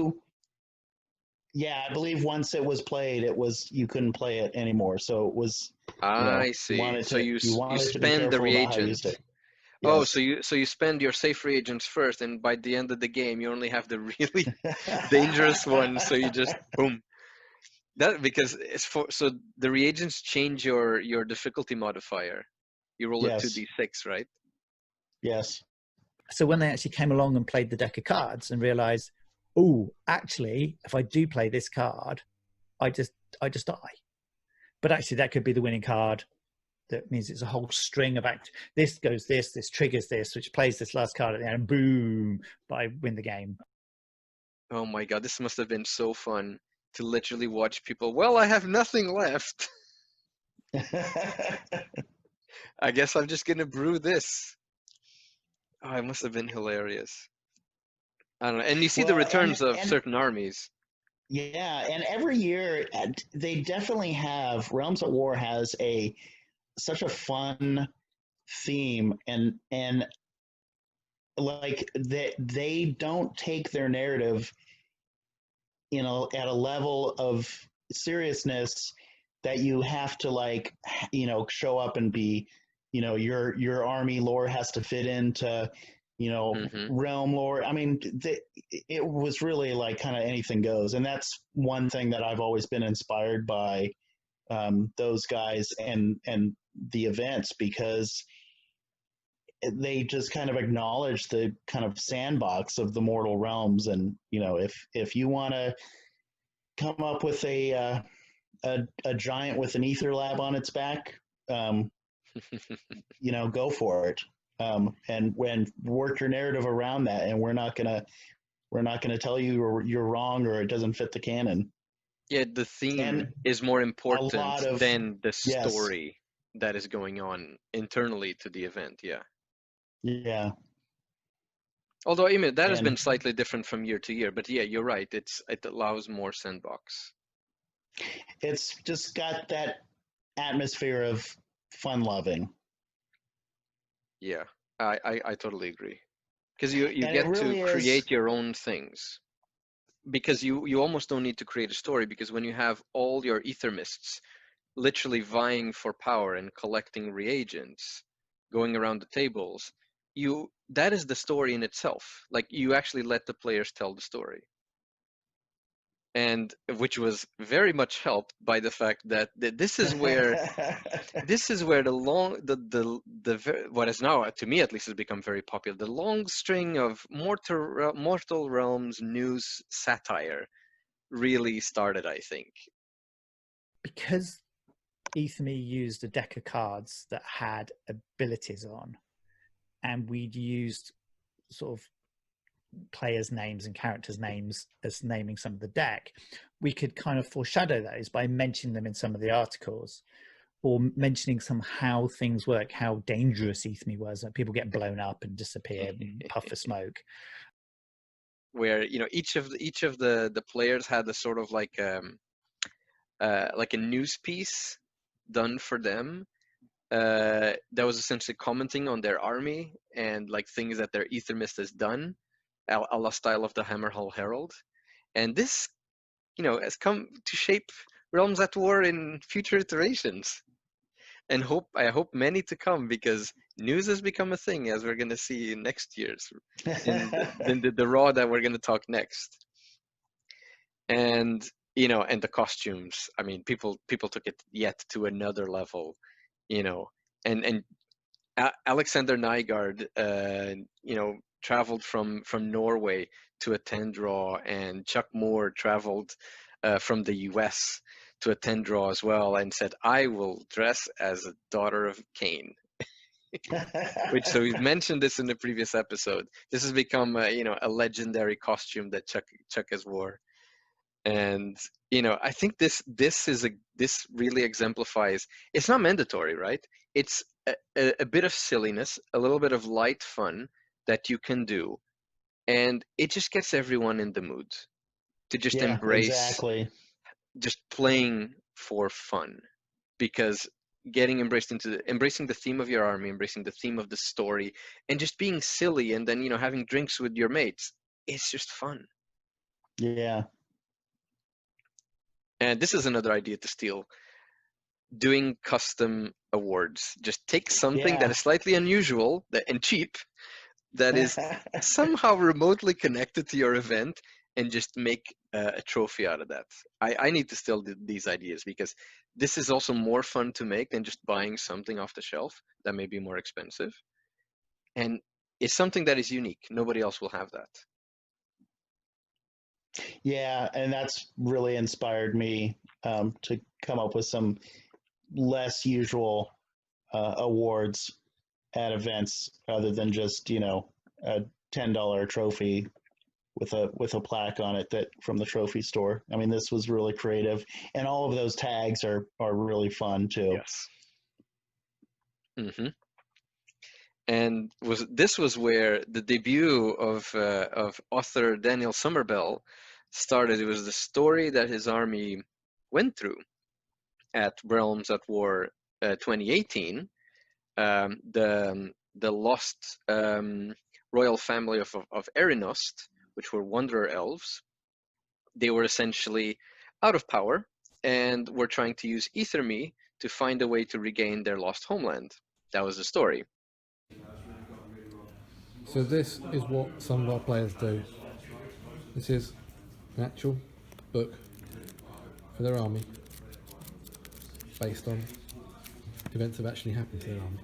I believe once it was played, you couldn't play it anymore. So it was. I see. So you spend the reagents. Yes. Oh, so you spend your safe reagents first, and by the end of the game, you only have the really dangerous ones. So you just boom. That because so the reagents change your difficulty modifier. You roll a 2d6, right? Yes. So when they actually came along and played the deck of cards and realized, oh, actually, if I do play this card, I just die. But actually, that could be the winning card. That means it's a whole string of this goes this triggers this, which plays this last card at the end, and boom, but I win the game. Oh my god, this must have been so fun to literally watch people. Well, I have nothing left. I guess I'm just gonna brew this. Oh, it must have been hilarious. I don't know. And you see the returns of certain armies. Yeah, and every year they definitely have. Realms at War has such a fun theme, and like they don't take their narrative, at a level of seriousness that you have to show up and be, your army lore has to fit into, realm lore. I mean, it was really like kind of anything goes. And that's one thing that I've always been inspired by those guys and the events, because they just kind of acknowledge the kind of sandbox of the mortal realms. And, if you want to come up with a giant with an ether lab on its back, go for it. And work your narrative around that. And we're not gonna tell you you're wrong or it doesn't fit the canon. Yeah, the theme is more important than the story that is going on internally to the event. Yeah. Yeah. Although, I mean, that has been slightly different from year to year, but yeah, you're right. It allows more sandbox. It's just got that atmosphere of fun loving. Yeah, I totally agree. Because you get really to create your own things. Because you almost don't need to create a story, because when you have all your ether mists literally vying for power and collecting reagents, going around the tables, that is the story in itself. Like, you actually let the players tell the story. And which was very much helped by the fact that this is where what is now, to me at least, has become very popular. The long string of Mortal Realms news satire really started, I think. Because Aethermy used a deck of cards that had abilities on, and we'd used sort of players' names and characters' names as naming some of the deck, we could kind of foreshadow those by mentioning them in some of the articles, or mentioning how things work, how dangerous Aethermy was, that people get blown up and disappear and puff of smoke. Where each of the players had a sort of like a news piece done for them that was essentially commenting on their army and like things that their Ether Mist has done, a la style of the Hammerhall Herald. And this, has come to shape Realms at War in future iterations. And I hope many to come, because news has become a thing, as we're going to see in next year's, in the Raw that we're going to talk next. And, and the costumes. I mean, people took it yet to another level, and Alexander Nygaard, traveled from Norway to attend Raw, and Chuck Moore traveled from the US to attend Raw as well, and said, "I will dress as a daughter of Cain." So we've mentioned this in the previous episode. This has become a legendary costume that Chuck has wore. And I think this really exemplifies. It's not mandatory, right? It's a bit of silliness, a little bit of light fun that you can do, and it just gets everyone in the mood to just embrace just playing for fun, because embracing the theme of your army, embracing the theme of the story, and just being silly, and then having drinks with your mates, it's just fun. Yeah. And this is another idea to steal: doing custom awards. Just take something that is slightly unusual and cheap, that is somehow remotely connected to your event, and just make a trophy out of that. I need to steal these ideas, because this is also more fun to make than just buying something off the shelf that may be more expensive. And it's something that is unique. Nobody else will have that. Yeah, and that's really inspired me to come up with some less usual awards at events, other than just a $10 trophy with a plaque on it that from the trophy store. I mean, this was really creative, and all of those tags are really fun too. Yes. Mm-hmm. And this was where the debut of author Daniel Somervell started. It was the story that his army went through at Realms at War 2018. The lost royal family of Erinost, which were Wanderer Elves. They were essentially out of power and were trying to use Aethermy to find a way to regain their lost homeland. That was the story. So this is what some of our players do. This is an actual book for their army, based on events that have actually happened to their army.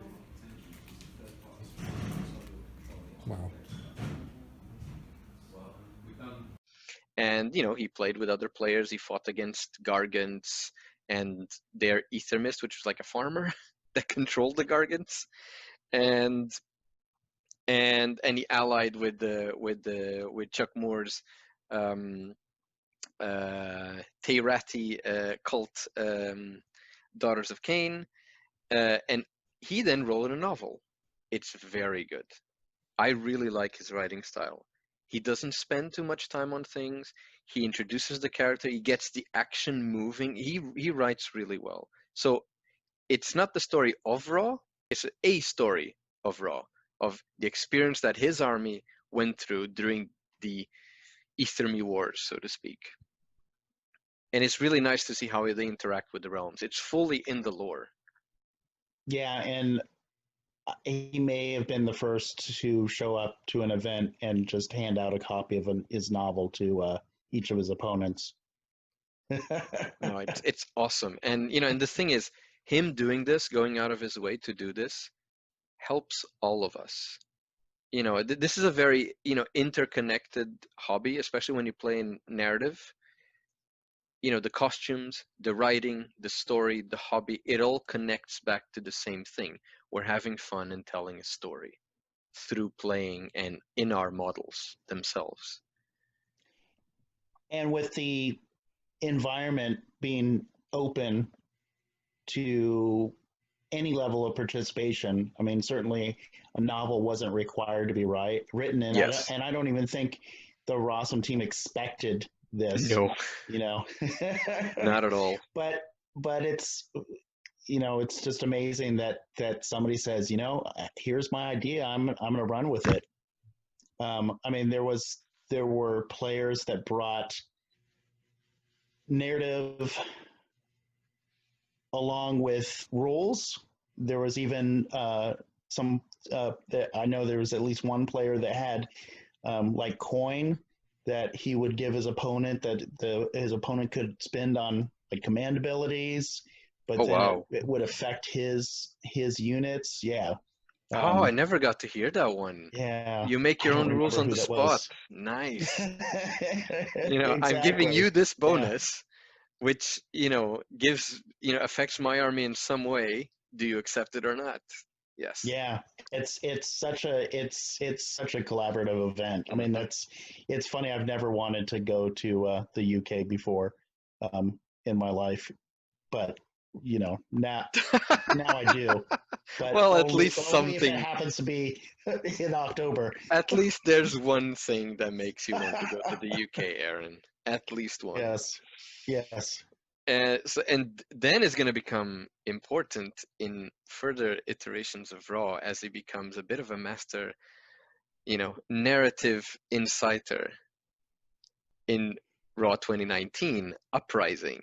Wow. And he played with other players. He fought against Gargants and their Aethermist, which was like a farmer that controlled the Gargants, and he allied with Chuck Moore's Teyrati cult, Daughters of Cain, and he then wrote a novel. It's very good. I really like his writing style. He doesn't spend too much time on things. He introduces the character. He gets the action moving. He writes really well. So it's not the story of Raw. It's a story of Raw, of the experience that his army went through during the Aethermy Wars, so to speak. And it's really nice to see how they interact with the realms. It's fully in the lore. Yeah, and he may have been the first to show up to an event and just hand out a copy of his novel to each of his opponents. No, it's awesome. And and the thing is, him doing this, going out of his way to do this, helps all of us. This is a very interconnected hobby, especially when you play in narrative. The costumes, the writing, the story, the hobby, it all connects back to the same thing. We're having fun and telling a story through playing and in our models themselves. And with the environment being open to any level of participation, I mean, certainly a novel wasn't required to be written, and yes. I don't even think the Rossum team expected this. No, not at all. But it's it's just amazing that somebody says, here's my idea, I'm going to run with it. I mean, there were players that brought narrative along with rules. There was even some I know there was at least one player that had like coin that he would give his opponent, that his opponent could spend on like command abilities, but it would affect his units. Yeah. I never got to hear that one. Yeah. You make your own rules on the spot. Nice. Exactly. I'm giving you this bonus, which gives affects my army in some way. Do you accept it or not? Yes. Yeah, it's such a collaborative event. I mean, it's funny. I've never wanted to go to the UK before in my life, but now I do. But well, at least something if it happens to be in October. At least there's one thing that makes you want to go to the UK, Aaron. At least one. Yes. And then it's going to become important in further iterations of Raw as he becomes a bit of a master, narrative inciter in Raw 2019, Uprising.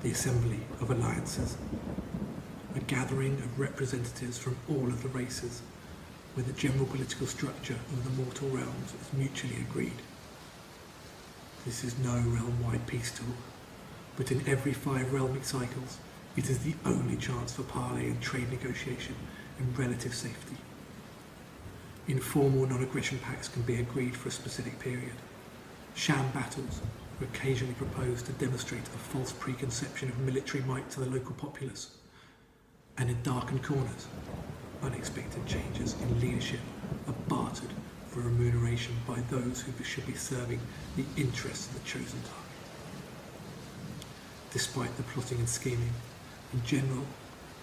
The Assembly of Alliances, a gathering of representatives from all of the races, where the general political structure of the mortal realms is mutually agreed. This is no realm-wide peace talk, but in every 5 realmic cycles, it is the only chance for parley and trade negotiation in relative safety. Informal non-aggression pacts can be agreed for a specific period. Sham battles are occasionally proposed to demonstrate a false preconception of military might to the local populace. And in darkened corners, unexpected changes in leadership are bartered for remuneration by those who should be serving the interests of the chosen target. Despite the plotting and scheming, in general,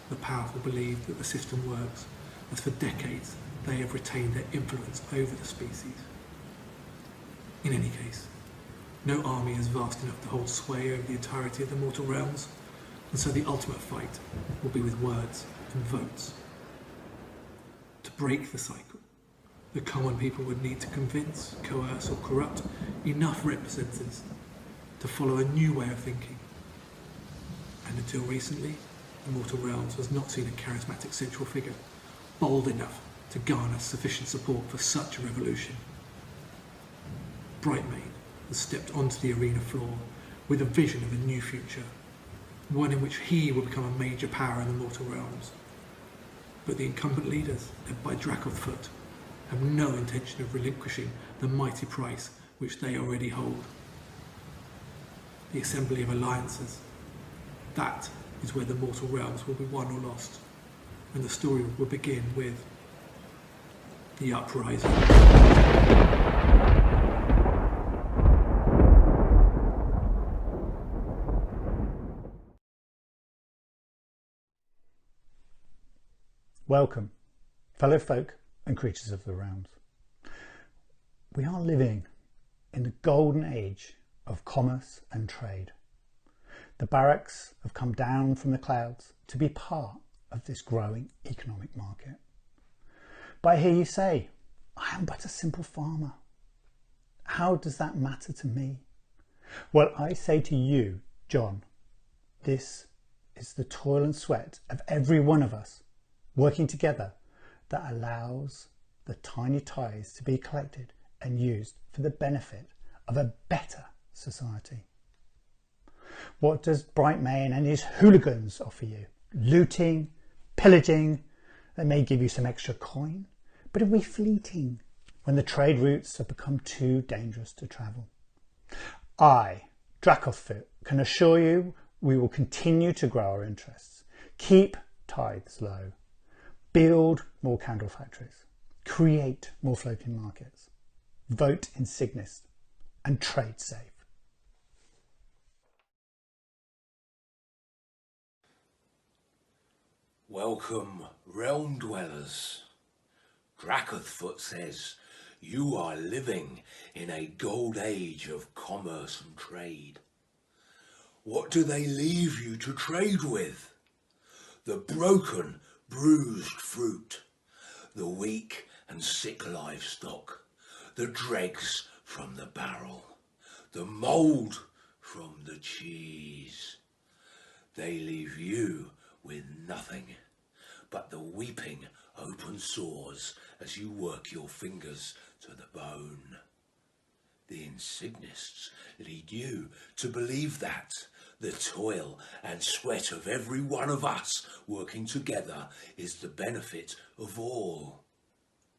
the powerful believe that the system works, as for decades they have retained their influence over the species. In any case, no army is vast enough to hold sway over the entirety of the mortal realms, and so the ultimate fight will be with words and votes. To break the cycle, the common people would need to convince, coerce or corrupt enough representatives to follow a new way of thinking. And until recently, the mortal realms has not seen a charismatic central figure bold enough to garner sufficient support for such a revolution. Brightmane has stepped onto the arena floor with a vision of a new future, one in which he will become a major power in the mortal realms. But the incumbent leaders, led by Dracothfoot, have no intention of relinquishing the mighty price which they already hold. The assembly of alliances, that is where the mortal realms will be won or lost, and the story will begin with the uprising. Welcome, fellow folk and creatures of the realms. We are living in the golden age of commerce and trade. The barracks have come down from the clouds to be part of this growing economic market. But I hear you say, I am but a simple farmer. How does that matter to me? Well, I say to you, John, this is the toil and sweat of every one of us working together that allows the tiny ties to be collected and used for the benefit of a better society. What does Brightmane and his hooligans offer you? Looting, pillaging, they may give you some extra coin, but are we fleeting when the trade routes have become too dangerous to travel? I, Dracothfoot, can assure you we will continue to grow our interests, keep tithes low, build more candle factories, create more floating markets, vote insignist, and trade safe. Welcome, realm dwellers. Dracothfoot says you are living in a gold age of commerce and trade. What do they leave you to trade with? The broken, bruised fruit, the weak and sick livestock, the dregs from the barrel, the mould from the cheese. They leave you with nothing but the weeping open sores as you work your fingers to the bone. The insignists lead you to believe that the toil and sweat of every one of us working together is the benefit of all.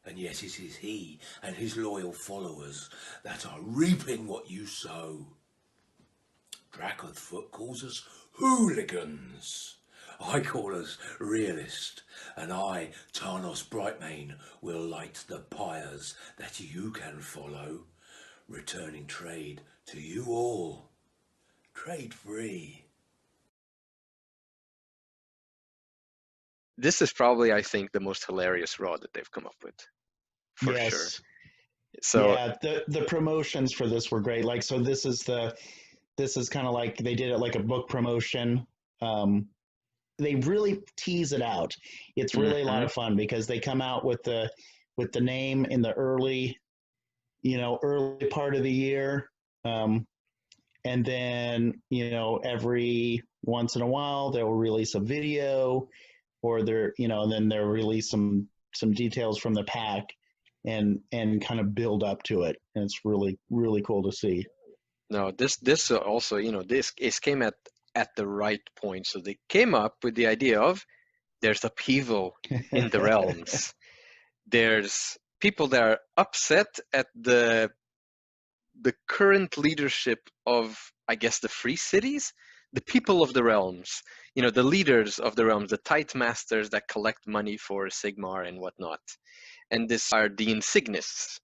And yet it is he and his loyal followers that are reaping what you sow. Dracothfoot calls us hooligans. I call us realist, and I, Tarnos Brightmane, will light the pyres that you can follow, returning trade to you all. Trade free. This is probably, I think, the most hilarious raw that they've come up with, for sure. So yeah, the promotions for this were great. Like, so this is kind of like they did it like a book promotion. They really tease it out. It's really a lot of fun because they come out with the name in the early part of the year. And then, every once in a while they'll release a video, or then they'll release some details from the pack and kind of build up to it. And it's really, really cool to see. No, this also, this came at the right point. So they came up with the idea of there's upheaval in the realms. There's people that are upset at the current leadership of, I guess, the free cities, the people of the realms, the leaders of the realms, the tithe masters that collect money for Sigmar and whatnot. And this are the insignists,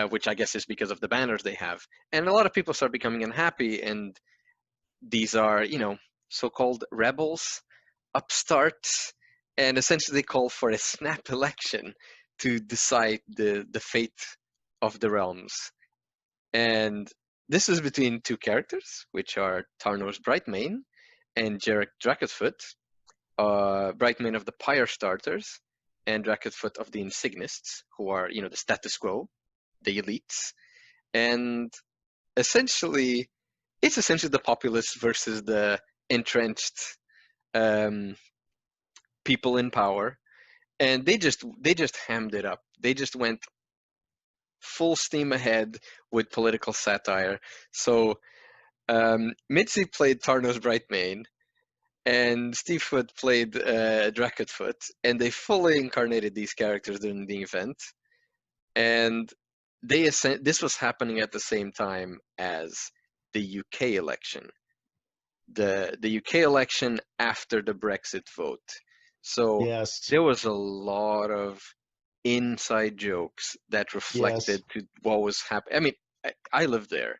which I guess is because of the banners they have. And a lot of people start becoming unhappy, and these are, so-called rebels, upstarts, and essentially they call for a snap election to decide the fate of the realms. And this is between two characters, which are Tarnos Brightmane and Jarek Dracothfoot, Brightmane of the Pyre Starters and Dracothfoot of the Insignists, who are, the status quo, the elites. And essentially, it's essentially the populace versus the entrenched people in power. And they just hammed it up. They just went full steam ahead with political satire. So Mitzy played Tarnos Brightmane, and Steve Foot played Drakketfoot, and they fully incarnated these characters during the event. And this was happening at the same time as the UK election. The UK election after the Brexit vote. So there was a lot of inside jokes that reflected to what was happening. I mean, I lived there.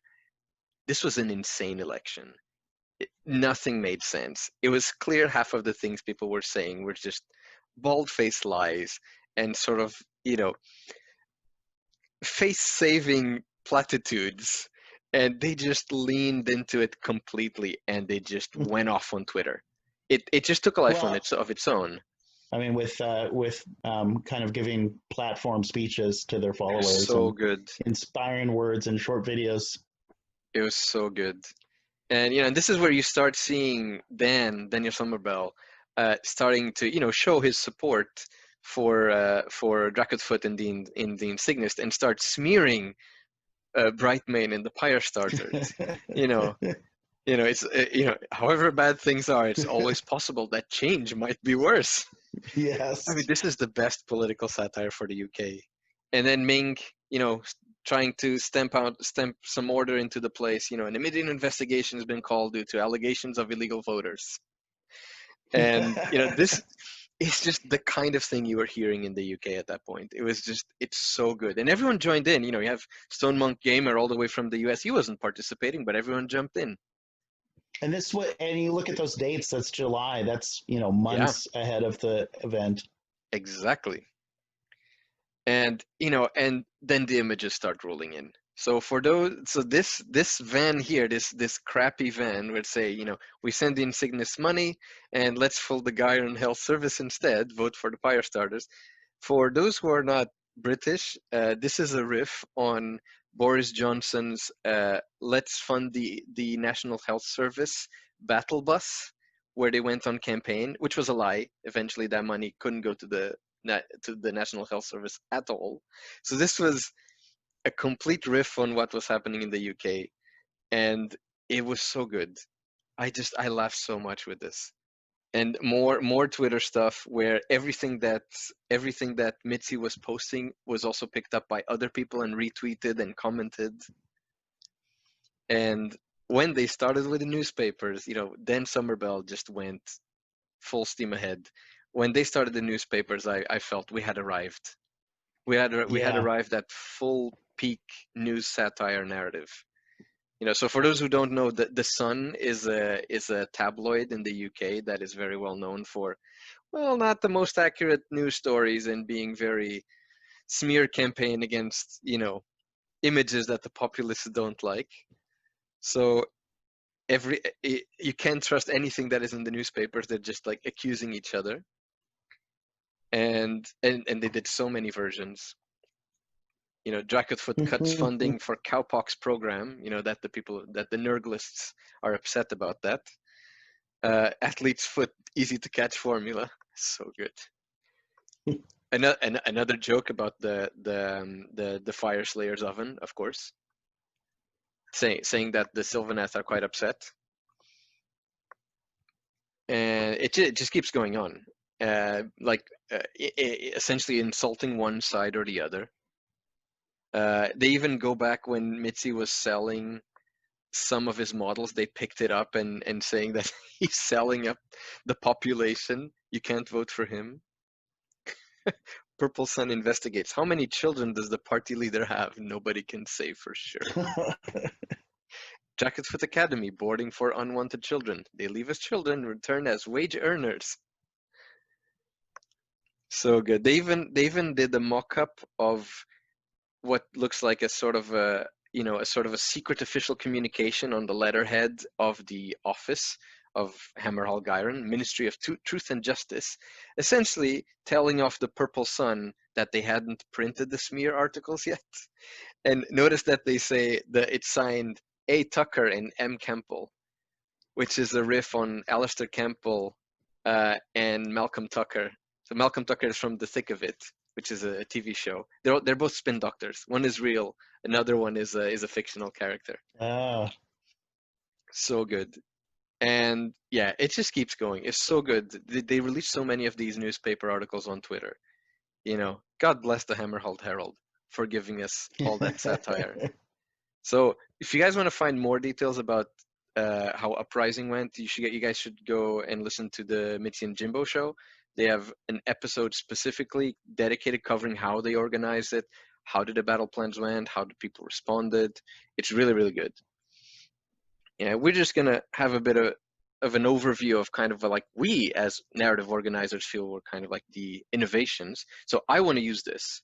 This was an insane election. Nothing made sense. It was clear half of the things people were saying were just bald-faced lies and sort of, face-saving platitudes. And they just leaned into it completely, and they just went off on Twitter. It just took a life of its own. I mean, with kind of giving platform speeches to their followers. So good. Inspiring words and short videos. It was so good. And, and this is where you start seeing Daniel Summerbell, starting to, show his support for Drakketfoot and the Insignist, and start smearing Brightmane and the Pyre Starters. It's however bad things are, it's always possible that change might be worse. Yes. I mean, this is the best political satire for the UK. And then Ming, trying to stamp some order into the place. An immediate investigation has been called due to allegations of illegal voters. And this is just the kind of thing you were hearing in the UK at that point. It's so good. And everyone joined in. You have Stone Monk Gamer all the way from the US. He wasn't participating, but everyone jumped in. And and you look at those dates, that's July. That's, months ahead of the event. Exactly. And, and then the images start rolling in. So this van here, this crappy van would say, we send the Insignis money and let's fill the Gyron Health Service instead, vote for the Pyre Starters. For those who are not British, this is a riff on Boris Johnson's let's fund the National Health Service battle bus, where they went on campaign, which was a lie. Eventually that money couldn't go to the National Health Service at all. So this was a complete riff on what was happening in the UK, and it was so good. I laughed so much with this. And more Twitter stuff where everything that Mitzy was posting was also picked up by other people and retweeted and commented. And when they started with the newspapers, then Summerbell just went full steam ahead. When they started the newspapers, I felt we had arrived. We had arrived at full peak news satire narrative. So for those who don't know, the Sun is a tabloid in the UK that is very well known for, well, not the most accurate news stories and being very smear campaign against, images that the populace don't like. So you can't trust anything that is in the newspapers. They're just like accusing each other. And they did so many versions. Drakketfoot cuts funding for cowpox program. That the Nurglists are upset about that. Athlete's foot, easy to catch formula, so good. Another joke about the Fire Slayer's oven, of course. Saying that the Sylvaneth are quite upset, and it just keeps going on. Essentially insulting one side or the other. They even go back when Mitzy was selling some of his models. They picked it up and saying that he's selling up the population. You can't vote for him. Purple Sun investigates. How many children does the party leader have? Nobody can say for sure. Drakketfoot Academy, boarding for unwanted children. They leave as children, return as wage earners. So good. They even did a mock-up of what looks like a sort of a secret official communication on the letterhead of the office of Hammerhall Gyron, Ministry of Truth and Justice, essentially telling off the Purple Sun that they hadn't printed the smear articles yet. And notice that they say that it's signed A. Tucker and M. Campbell, which is a riff on Alistair Campbell and Malcolm Tucker. So Malcolm Tucker is from The Thick of It, which is a TV show. They're both spin doctors. One is real, another one is a fictional character. So good. And yeah, it just keeps going. It's so good. They release so many of these newspaper articles on Twitter. You know, God bless the Hammerhalt Herald for giving us all that satire. So if you guys want to find more details about how Uprising went, you guys should go and listen to the Mitzy and Jimbo show. They have an episode specifically dedicated covering how they organized it, how did the battle plans went, how the people responded. It's really, really good. Yeah, we're just gonna have a bit of an overview of kind of like we as narrative organizers feel were kind of like the innovations. So I want to use this,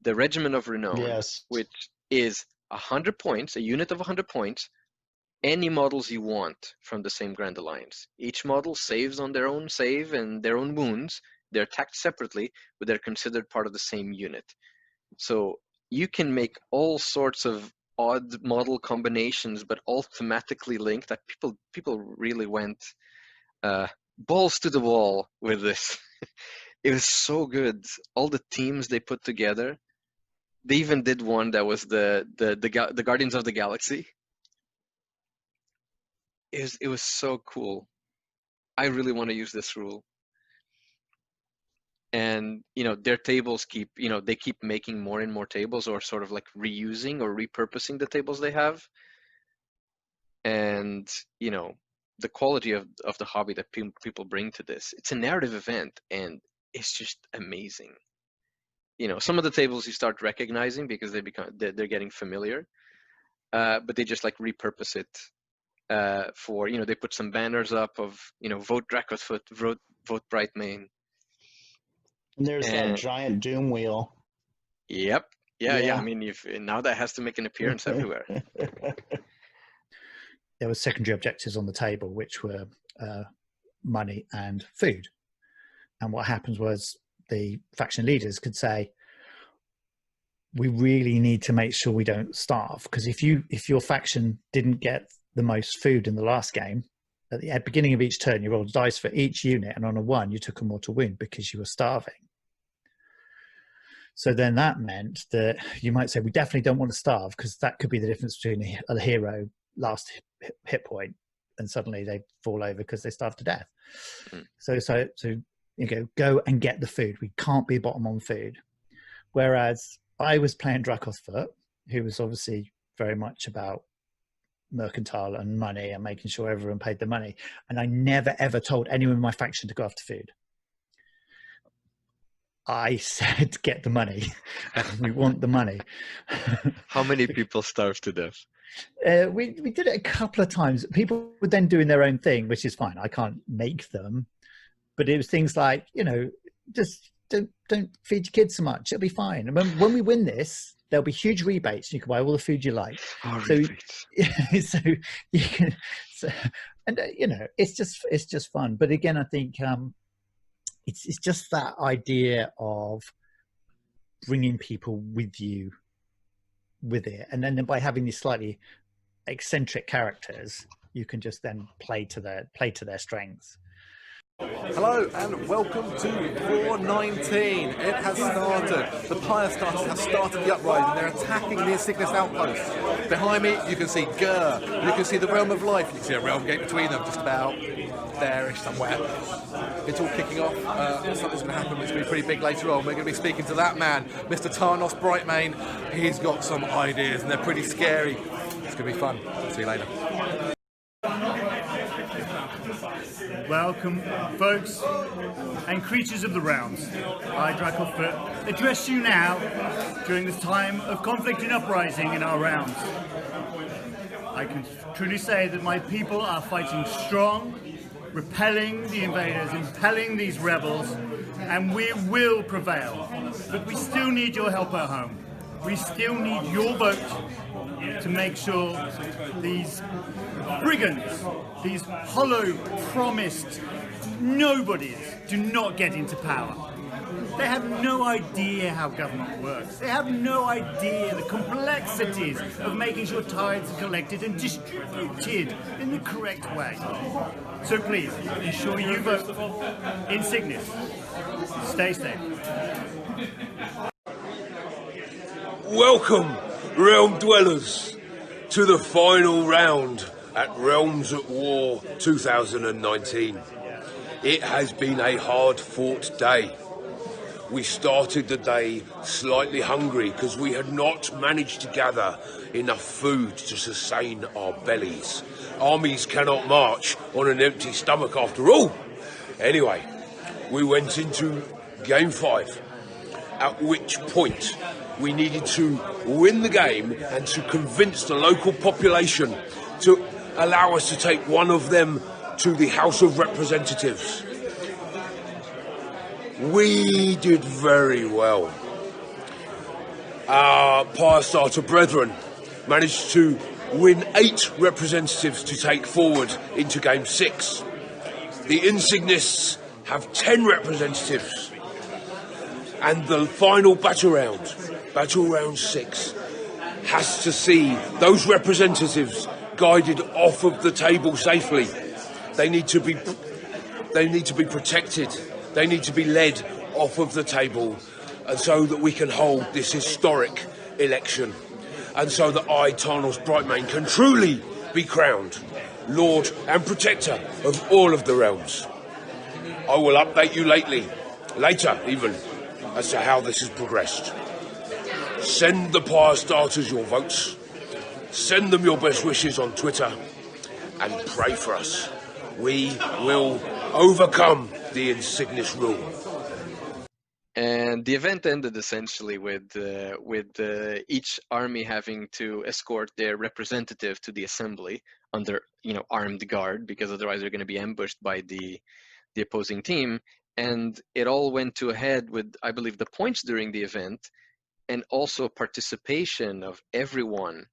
the Regiment of Renown, which is 100 points, a unit of 100 points, any models you want from the same Grand Alliance. Each model saves on their own save and their own wounds. They're attacked separately, but they're considered part of the same unit. So you can make all sorts of odd model combinations, but all thematically linked. That people really went balls to the wall with this. It was so good. All the teams they put together. They even did one that was the Guardians of the Galaxy. It was so cool. I really want to use this rule. And you know, their tables keep, you know, they keep making more and more tables, or sort of like reusing or repurposing the tables they have. And you know, the quality of the hobby that people bring to this, it's a narrative event and it's just amazing. You know, some of the tables you start recognizing because they're getting familiar, but they just like repurpose it for, you know, they put some banners up of, you know, vote Dracothfoot, vote Brightmane. And there's that giant doom wheel. Yep. Yeah. I mean, now that has to make an appearance everywhere. There were secondary objectives on the table, which were money and food. And what happens was the faction leaders could say, we really need to make sure we don't starve, because if your faction didn't get the most food in the last game, at the beginning of each turn, you rolled dice for each unit, and on a 1, you took a mortal wound because you were starving. So then that meant that you might say, we definitely don't want to starve, because that could be the difference between a hero last hit point and suddenly they fall over because they starve to death. So you go and get the food. We can't be bottom on food. Whereas I was playing Dracothfoot, who was obviously very much about mercantile and money and making sure everyone paid the money. And I never, ever told anyone in my faction to go after food. I said, get the money. We want the money. How many people starved to death? We did it a couple of times. People were then doing their own thing, which is fine. I can't make them. But it was things like, you know, just don't feed your kids so much. It'll be fine. And when we win this, there'll be huge rebates. You can buy all the food you like. So you can, and you know, it's just fun. But again, I think it's just that idea of bringing people with you with it, and then by having these slightly eccentric characters, you can just then play to their strengths. Hello and welcome to 419. It has started. The Pyre Starters have started the uprising. They're attacking the Insignis outposts. Behind me, you can see Gur. You can see the Realm of Life. You can see a realm gate between them, just about there-ish somewhere. It's all kicking off. Something's going to happen which will be pretty big later on. We're going to be speaking to that man, Mr. Tarnos Brightmane. He's got some ideas and they're pretty scary. It's going to be fun. See you later. Welcome, folks and creatures of the realms. I, Dracothfoot, address you now during this time of conflict and uprising in our realms. I can truly say that my people are fighting strong, repelling the invaders, impelling these rebels, and we will prevail. But we still need your help at home. We still need your vote to make sure these brigands, these hollow promised nobodies, do not get into power. They have no idea how government works. They have no idea the complexities of making sure tithes are collected and distributed in the correct way. So please, ensure you vote Insignis. Stay safe. Welcome, Realm Dwellers, to the final round at Realms at War 2019. It has been a hard-fought day. We started the day slightly hungry because we had not managed to gather enough food to sustain our bellies. Armies cannot march on an empty stomach after all. Anyway, we went into Game 5, at which point we needed to win the game and to convince the local population to allow us to take one of them to the House of Representatives. We did very well. Our Firestarter brethren managed to win 8 representatives to take forward into Game 6. The Insignists have 10 representatives. And the final battle round 6, has to see those representatives guided off of the table safely. They need to be protected. They need to be led off of the table, and so that we can hold this historic election, and so that I, Tarnos Brightmane, can truly be crowned Lord and Protector of all of the realms. I will update you later even, as to how this has progressed. Send the Firestarters your votes. Send them your best wishes on Twitter, and pray for us. We will overcome the Insignis rule. And the event ended essentially with each army having to escort their representative to the assembly under, armed guard, because otherwise they're going to be ambushed by the opposing team. And it all went to a head with, I believe, the points during the event, and also participation of everyone,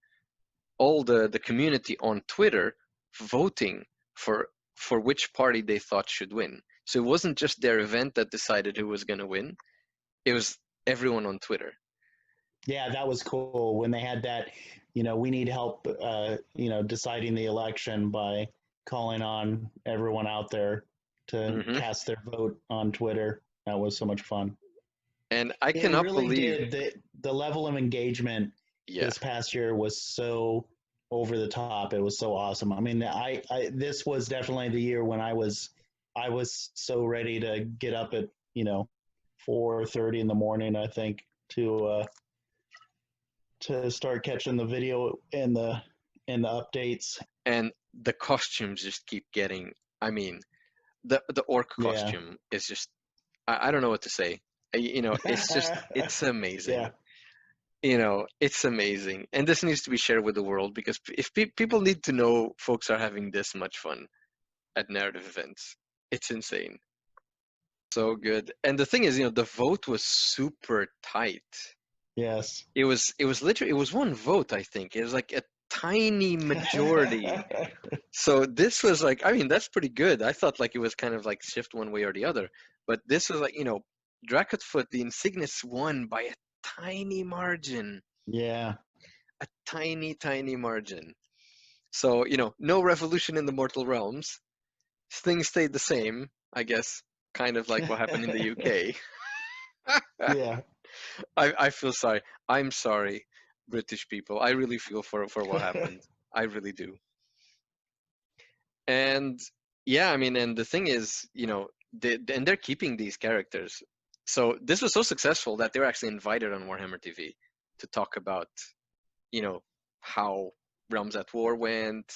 all the community on Twitter, voting for which party they thought should win. So it wasn't just their event that decided who was going to win. It was everyone on Twitter. Yeah, that was cool when they had that, we need help, deciding the election by calling on everyone out there to cast their vote on Twitter. That was so much fun. And I cannot believe the level of engagement this past year was so over the top. It was so awesome. I mean, I this was definitely the year when I was so ready to get up at 4:30 in the morning, I think, to start catching the video and the updates. And the costumes just keep getting. I mean, the orc costume is just. I don't know what to say. It's just it's amazing. It's amazing, and this needs to be shared with the world, because if people need to know folks are having this much fun at narrative events. It's insane. So good. And the thing is, the vote was super tight. Yes. It was literally, it was one vote, I think. It was like a tiny majority. So this was like, I mean, that's pretty good. I thought like it was kind of like shift one way or the other. But this was like, Dracottfoot, the Insignis won by a tiny margin. Yeah. A tiny, tiny margin. So, no revolution in the mortal realms. Things stayed the same, I guess, kind of like what happened in the UK. Yeah. I feel sorry. I'm sorry, British people. I really feel for what happened. I really do. And yeah, I mean, and the thing is, they're keeping these characters. So this was so successful that they were actually invited on Warhammer TV to talk about, how Realms at War went,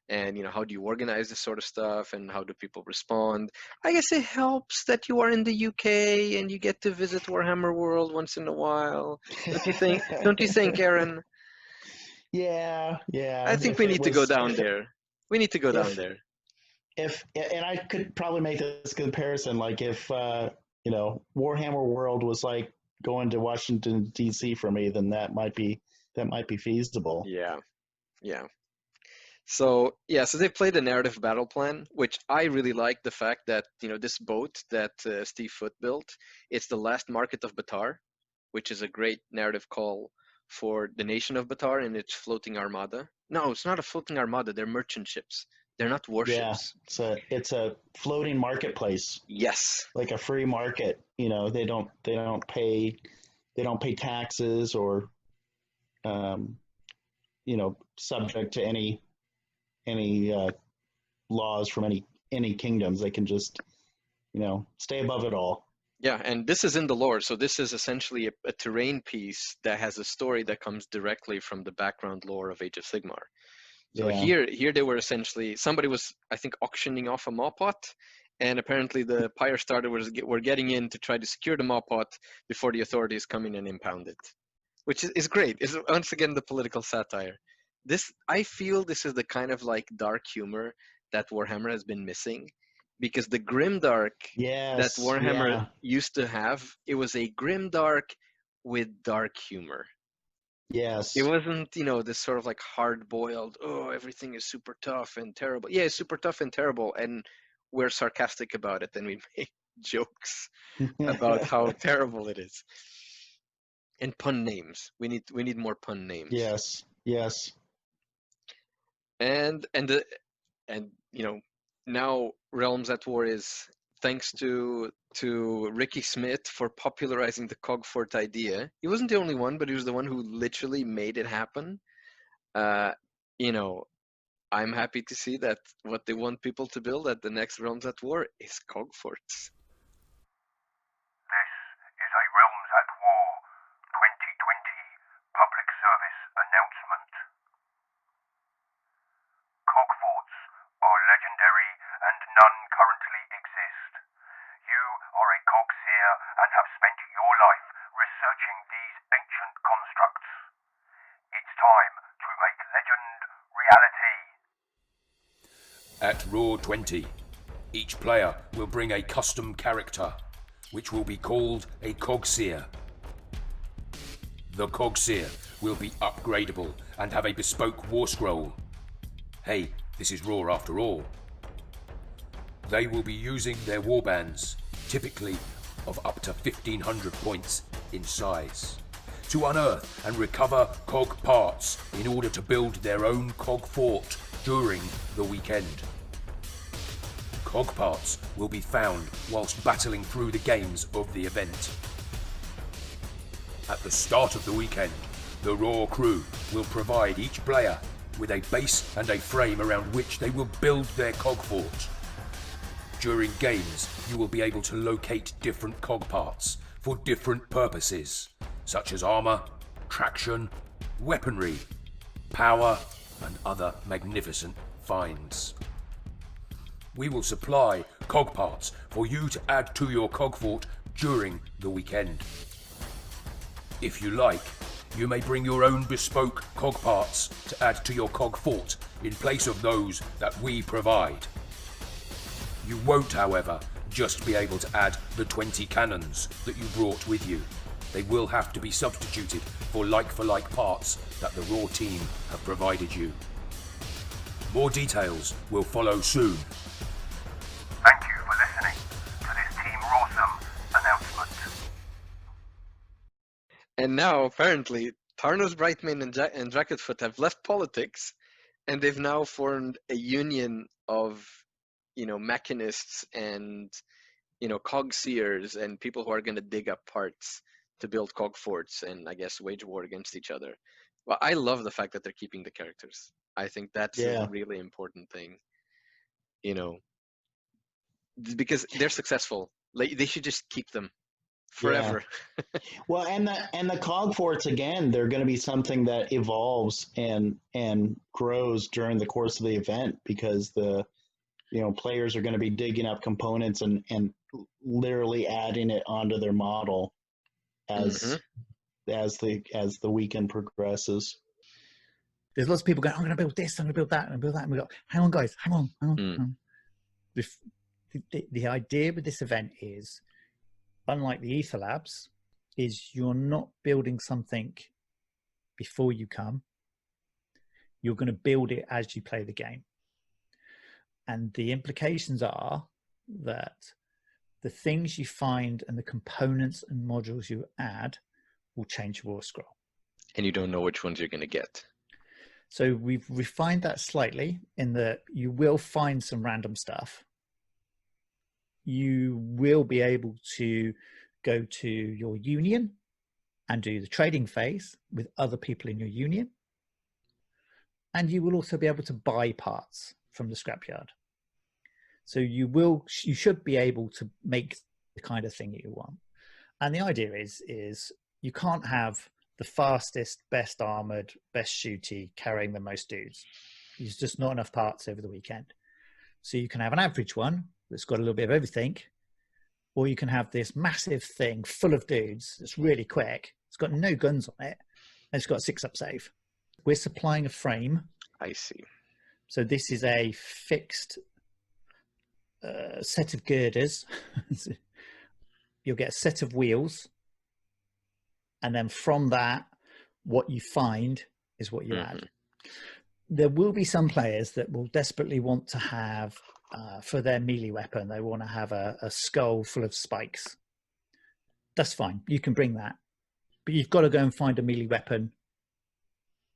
and how do you organize this sort of stuff, and how do people respond. I guess it helps that you are in the UK and you get to visit Warhammer World once in a while. Don't you think, Aaron? Yeah. I think we need to go down there. We need to go down there. And I could probably make this comparison, like if Warhammer World was like going to Washington DC for me, then that might be feasible. Yeah. So they played a narrative battle plan, which I really like the fact that, this boat that Steve Foote built, it's the last market of Batar, which is a great narrative call for the nation of Batar and its floating armada. No, it's not a floating armada. They're merchant ships. They're not warships. Yeah, it's a floating marketplace. Yes. Like a free market. They don't pay taxes or subject to any laws from any kingdoms. They can just, stay above it all. Yeah, and this is in the lore, so this is essentially a terrain piece that has a story that comes directly from the background lore of Age of Sigmar. So here they were essentially, somebody was, I think, auctioning off a maw pot, and apparently the Pyre Starter were getting in to try to secure the maw pot before the authorities come in and impound it, which is great. It's once again the political satire. I feel this is the kind of like dark humor that Warhammer has been missing, because the grimdark that Warhammer used to have, it was a grimdark with dark humor. Yes. It wasn't, this sort of like hard-boiled, oh, everything is super tough and terrible. Yeah, it's super tough and terrible, and we're sarcastic about it, and we make jokes about how terrible it is. And pun names. We need more pun names. Yes. And now Realms at War is, thanks to Ricky Smith for popularizing the Cogfort idea. He wasn't the only one, but he was the one who literally made it happen. I'm happy to see that what they want people to build at the next Realms at War is Cogforts. This is a Realms at War 2020 public service announcement. Cogforts are legendary and none currently exist. You are a cogseer and have spent your life researching these ancient constructs. It's time to make legend reality. At Raw 20, each player will bring a custom character, which will be called a Cogseer. The Cogseer will be upgradable and have a bespoke Warscroll. Hey, this is Raw after all. They will be using their warbands, typically of up to 1,500 points in size, to unearth and recover cog parts in order to build their own cog fort during the weekend. Cog parts will be found whilst battling through the games of the event. At the start of the weekend, the Raw crew will provide each player with a base and a frame around which they will build their cog fort. During games, you will be able to locate different cog parts for different purposes, such as armor, traction, weaponry, power, and other magnificent finds. We will supply cog parts for you to add to your cog fort during the weekend. If you like, you may bring your own bespoke cog parts to add to your cog fort in place of those that we provide. You won't, however, just be able to add the 20 cannons that you brought with you. They will have to be substituted for like parts that the Raw team have provided you. More details will follow soon. Thank you for listening to this Team Rawsome announcement. And now, apparently, Tarnos Brightmane and Drakenfoot have left politics, and they've now formed a union of, mechanists and, cogseers and people who are going to dig up parts to build cog forts and, I guess, wage war against each other. Well, I love the fact that they're keeping the characters. I think that's a really important thing, because they're successful. Like, they should just keep them forever. Yeah. Well, and the cog forts, again, they're going to be something that evolves and grows during the course of the event, because the players are going to be digging up components and literally adding it onto their model as the weekend progresses. There's lots of people going, I'm going to build this, I'm going to build that, and build that. And we go, hang on, guys, hang on. The idea with this event is, unlike the Ether Labs, is you're not building something before you come. You're going to build it as you play the game. And the implications are that the things you find and the components and modules you add will change your Warscroll. And you don't know which ones you're going to get. So we've refined that slightly in that you will find some random stuff. You will be able to go to your union and do the trading phase with other people in your union. and you will also be able to buy parts from the scrapyard. So you should be able to make the kind of thing that you want. And the idea is you can't have the fastest, best armored, best shooty carrying the most dudes. There's just not enough parts over the weekend. So you can have an average one that's got a little bit of everything, or you can have this massive thing full of dudes that's really quick. It's got no guns on it, and it's got a 6-up save. We're supplying a frame. I see. So this is a fixed set of girders. You'll get a set of wheels, and then from that, what you find is what you add. There will be some players that will desperately want to have, for their melee weapon, they want to have a skull full of spikes. That's fine. You can bring that. But you've got to go and find a melee weapon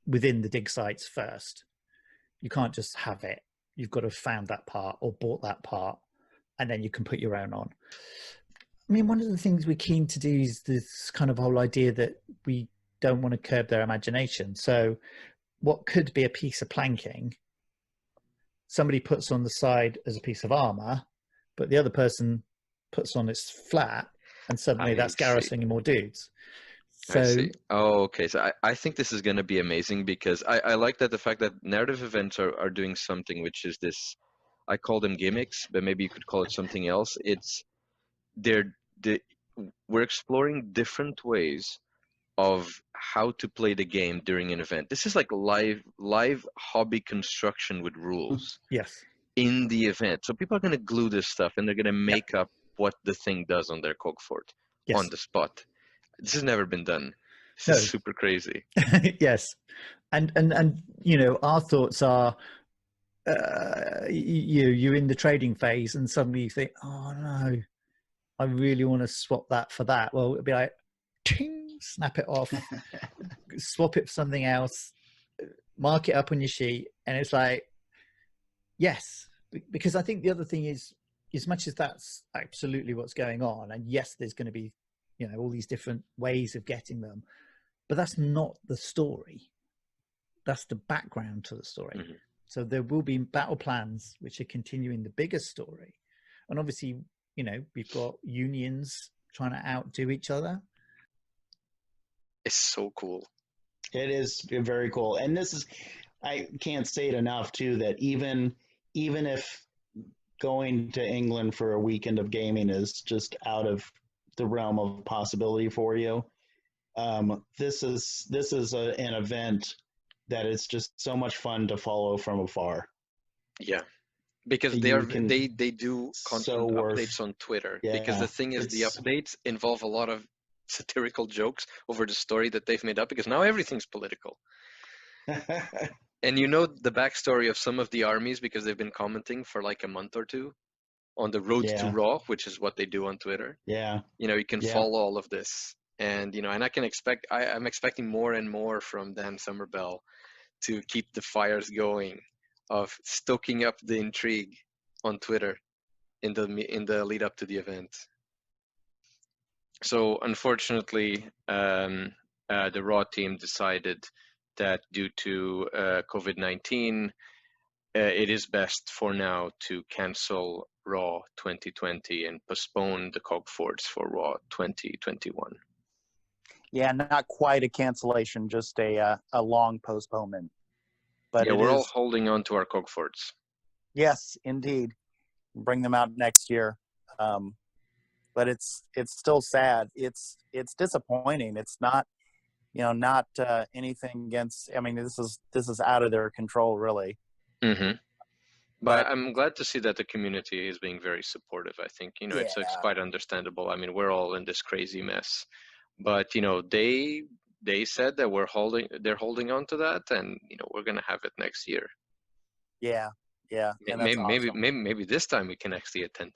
within the dig sites first. You can't just have it. You've got to have found that part or bought that part, and then you can put your own on. I mean, one of the things we're keen to do is this kind of whole idea that we don't want to curb their imagination. So what could be a piece of planking, somebody puts on the side as a piece of armor, but the other person puts on its flat, and suddenly that's garrisoning more dudes. So, I see. Oh, okay. So I think this is going to be amazing, because I like that the fact that narrative events are doing something which is this, I call them gimmicks, but maybe you could call it something else. We're exploring different ways of how to play the game during an event. This is like live hobby construction with rules. Yes. In the event. So people are going to glue this stuff, and they're going to make up what the thing does on their Cogfort on the spot. This has never been done. This is super crazy. Yes. And you know, our thoughts are, you're in the trading phase, and suddenly you think, oh no, I really want to swap that for that. Well, it'd be like, ting, snap it off, swap it for something else, mark it up on your sheet. And it's like, yes, because I think the other thing is, as much as that's absolutely what's going on, and yes, there's going to be, you know, all these different ways of getting them, but that's not the story. That's the background to the story. So there will be battle plans which are continuing the bigger story. And obviously, you know, we've got unions trying to outdo each other. It's so cool. It is very cool. And this is, I can't say it enough too, that even if going to England for a weekend of gaming is just out of the realm of possibility for you, this is an event that is just so much fun to follow from afar. Yeah, because they do constant updates on Twitter. Yeah, because the thing is, the updates involve a lot of satirical jokes over the story that they've made up, because now everything's political. And you know the backstory of some of the armies, because they've been commenting for like a month or two on the road to Raw, which is what they do on Twitter. Yeah. You know, you can follow all of this. And, you know, and I'm expecting more and more from Dan Summerbell to keep the fires going of stoking up the intrigue on Twitter in the lead up to the event. So unfortunately, the Raw team decided that due to COVID-19, it is best for now to cancel Raw 2020 and postpone the Cogforts for Raw 2021. Yeah, not quite a cancellation, just a long postponement. But yeah, we're all holding on to our Cogforts. Yes, indeed. Bring them out next year. But it's still sad. It's disappointing. It's not, you know, not anything against. I mean, this is out of their control, really. Mm-hmm. But I'm glad to see that the community is being very supportive. I think, you know, it's quite understandable. I mean, we're all in this crazy mess. But, you know, they said that they're holding on to that, and, you know, we're gonna have it next year. Yeah. Maybe this time we can actually attend.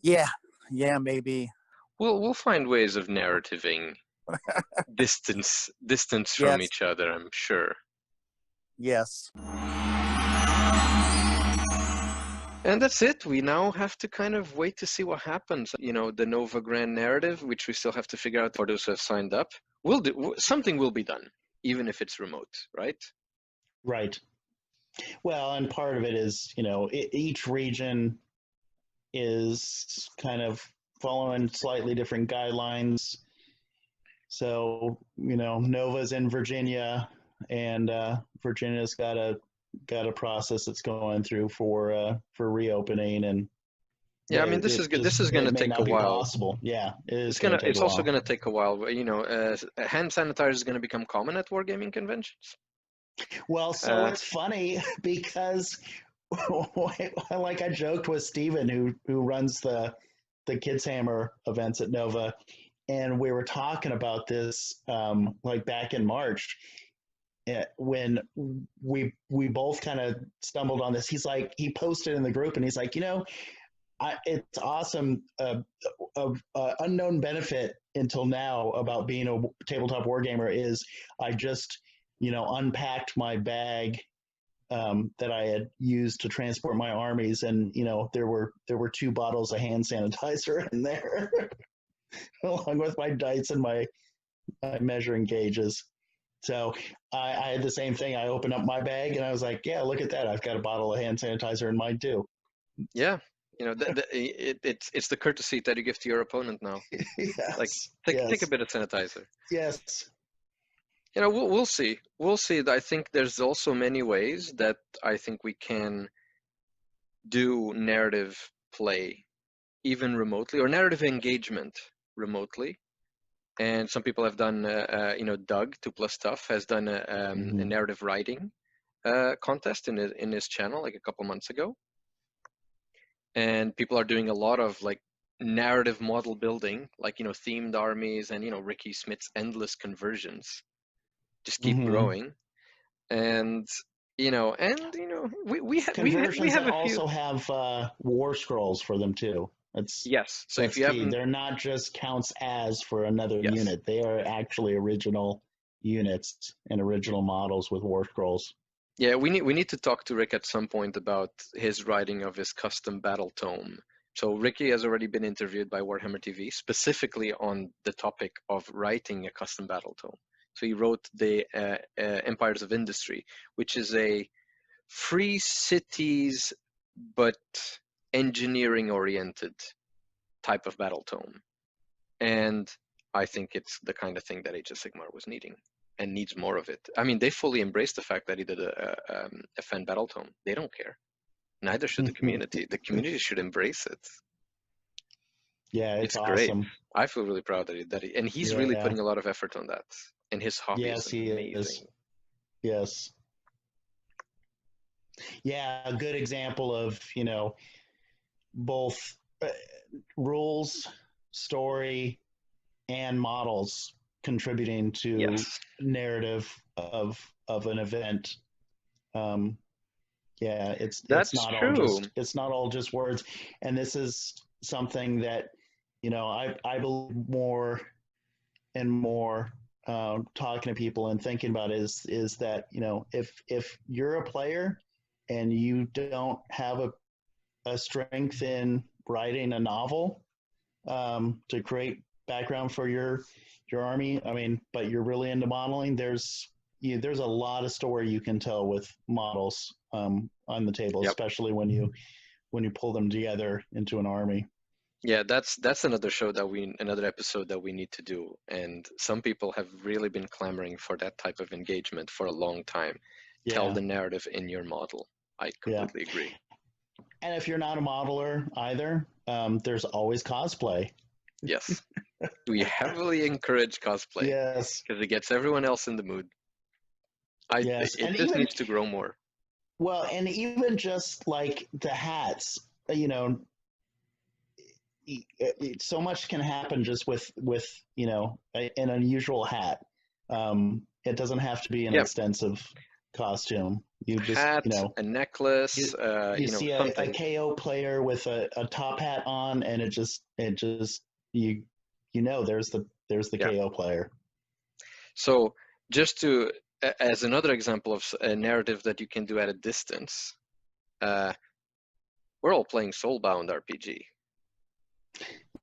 Yeah, maybe. We'll find ways of narrativing distance from each other, I'm sure. Yes. And that's it. We now have to kind of wait to see what happens. You know, the Nova Grand narrative, which we still have to figure out for those who have signed up. Something will be done, even if it's remote, right? Right. Well, and part of it is, each region is kind of following slightly different guidelines. So, Nova's in Virginia, and Virginia's got a process it's going through for reopening, and yeah, I mean, this is going to take a while. Possible. Yeah, it's also going to take a while. Hand sanitizer is going to become common at wargaming conventions. Well, so it's funny because, like I joked with Steven, who runs the Kids Hammer events at Nova, and we were talking about this like back in March when we both kind of stumbled on this. He posted in the group, and he's like, it's awesome. Unknown benefit until now about being a tabletop wargamer is I just unpacked my bag that I had used to transport my armies, and there were 2 bottles of hand sanitizer in there, along with my dice and my measuring gauges. So I had the same thing. I opened up my bag and I was like, "Yeah, look at that! I've got a bottle of hand sanitizer in mine too." Yeah, it's the courtesy that you give to your opponent now. Yes, like take a bit of sanitizer. Yes. We'll see. We'll see. I think there's also many ways that I think we can do narrative play, even remotely, or narrative engagement remotely. And some people have done, Doug, 2+ Stuff, has done a narrative writing contest in his channel like a couple months ago. And people are doing a lot of like narrative model building, like, themed armies and, Ricky Smith's endless conversions. Just keep growing, and we have a also have Warscrolls for them too. Yes. So if you haven't, they're not just counts as for another unit; they are actually original units and original models with Warscrolls. Yeah, we need to talk to Rick at some point about his writing of his custom battle tome. So Ricky has already been interviewed by Warhammer TV specifically on the topic of writing a custom battle tome. So he wrote the Empires of Industry, which is a free cities but engineering-oriented type of battle tome. And I think it's the kind of thing that Age of Sigmar was needing and needs more of it. I mean, they fully embraced the fact that he did a fan battle tome. They don't care. Neither should the community. The community should embrace it. Yeah, it's awesome. Great. I feel really proud that and he's really putting a lot of effort on that. And his hobby is amazing. Is. Yes. Yeah, a good example of, both rules, story, and models contributing to narrative of an event. It's not all just words. And this is something that, I believe more and more talking to people and thinking about is that, if you're a player and you don't have a strength in writing a novel to create background for your army, but you're really into modeling, there's a lot of story you can tell with models on the table, especially when you pull them together into an army. Yeah, that's another episode that we need to do. And some people have really been clamoring for that type of engagement for a long time. Yeah. Tell the narrative in your model. I completely agree. And if you're not a modeler either, there's always cosplay. Yes. We heavily encourage cosplay. Yes. Because it gets everyone else in the mood. It just needs to grow more. Well, and even just like the hats, so much can happen just with an unusual hat. It doesn't have to be an extensive costume. You just hat, a necklace. You see a KO player with a top hat on, and it just there's the KO player. So just as another example of a narrative that you can do at a distance, we're all playing Soulbound RPG.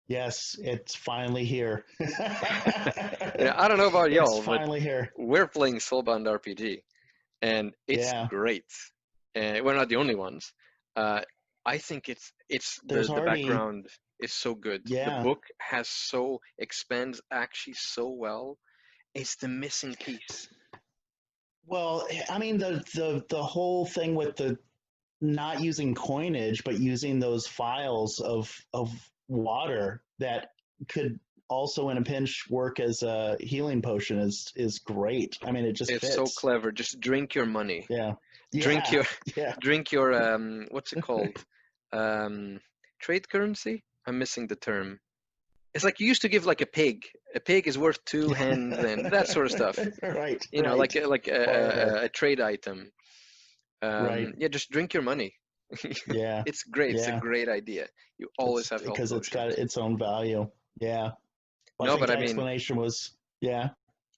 Yes, it's finally here. I don't know about y'all, but finally here. We're playing Soulbound RPG. and it's great. We're not the only ones. I think it's the background is so good. The book expands actually so well. It's the missing piece. Well, I mean, the whole thing with the not using coinage, but using those files of water that could also in a pinch work as a healing potion is great. I mean, it's fits. So clever. Just drink your money. Yeah. Drink your what's it called? Trade currency? I'm missing the term. It's like you used to give like a pig. A pig is worth 2 hens and that sort of stuff. Right. You know, like a trade item. Right. Yeah, just drink your money. Yeah. It's great. Yeah. It's a great idea. You always have because it's got its own value. Yeah. Well, no, but I mean, explanation was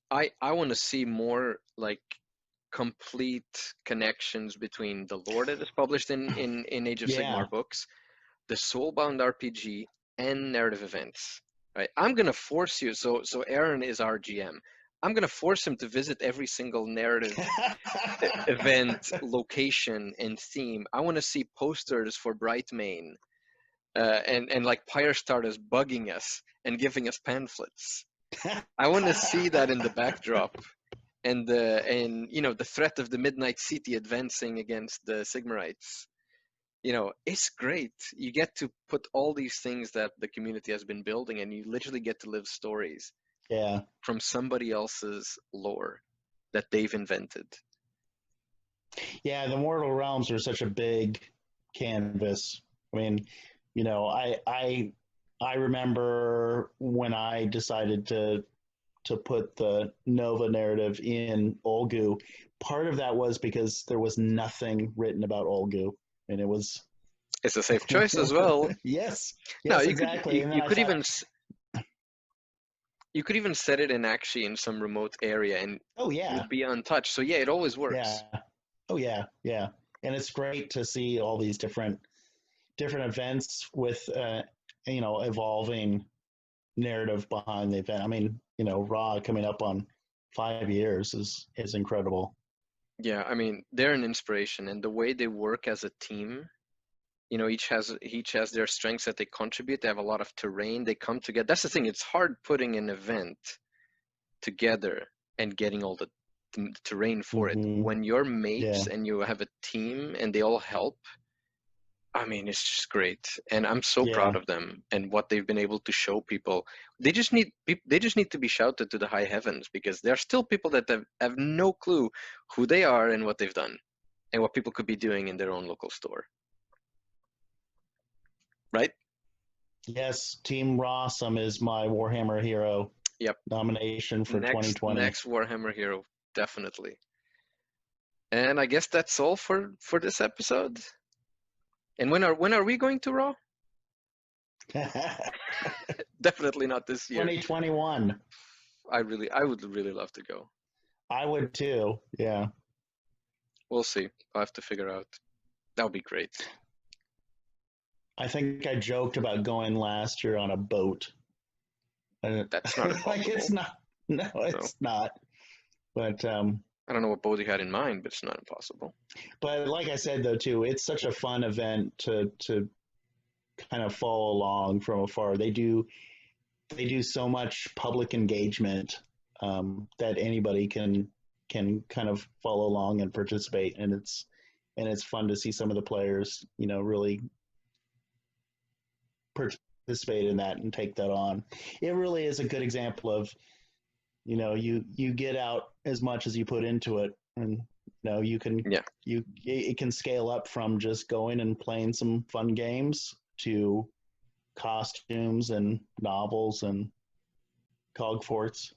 I want to see more like complete connections between the lore that is published in Age of Sigmar books, the Soulbound RPG, and narrative events. Right? I'm gonna force you. So Aaron is our GM. I'm gonna force him to visit every single narrative event, location, and theme. I want to see posters for Brightmane, and like Pyre Starters bugging us and giving us pamphlets. I want to see that in the backdrop, and the threat of the Midnight City advancing against the Sigmarites. It's great. You get to put all these things that the community has been building, and you literally get to live stories from somebody else's lore that they've invented. Yeah, the Mortal Realms are such a big canvas. I mean, I remember when I decided to put the Nova narrative in Olgu. Part of that was because there was nothing written about Olgu, and it's a safe choice as well. Yes, no, exactly. You could even set it in actually in some remote area, and it would be untouched. So yeah, it always works. Yeah. Oh yeah, and it's great to see all these different events with evolving narrative behind the event. I mean, Ra coming up on 5 years is incredible. Yeah, I mean, they're an inspiration, and the way they work as a team, each has their strengths that they contribute. They have a lot of terrain. They come together. That's the thing. It's hard putting an event together and getting all the terrain for it. When you're mates and you have a team and they all help, I mean, it's just great. And I'm so proud of them and what they've been able to show people. They just need to be shouted to the high heavens, because there are still people that have no clue who they are and what they've done and what people could be doing in their own local store. Right? Yes, Team Rawsome is my Warhammer Hero nomination for 2020. Next Warhammer Hero, definitely. And I guess that's all for this episode. And when are we going to Raw? Definitely not this year. 2021. I would really love to go. I would too. Yeah. We'll see. I'll have to figure out. That would be great. I think I joked about going last year on a boat. That's not impossible. Like it's not. No, it's not. But I don't know what boat you had in mind, but it's not impossible. But like I said, though, too, it's such a fun event to kind of follow along from afar. They do so much public engagement that anybody can kind of follow along and participate, and it's fun to see some of the players, really participate in that and take that on. It really is a good example of, you get out as much as you put into it, and you can it can scale up from just going and playing some fun games to costumes and novels and cog forts.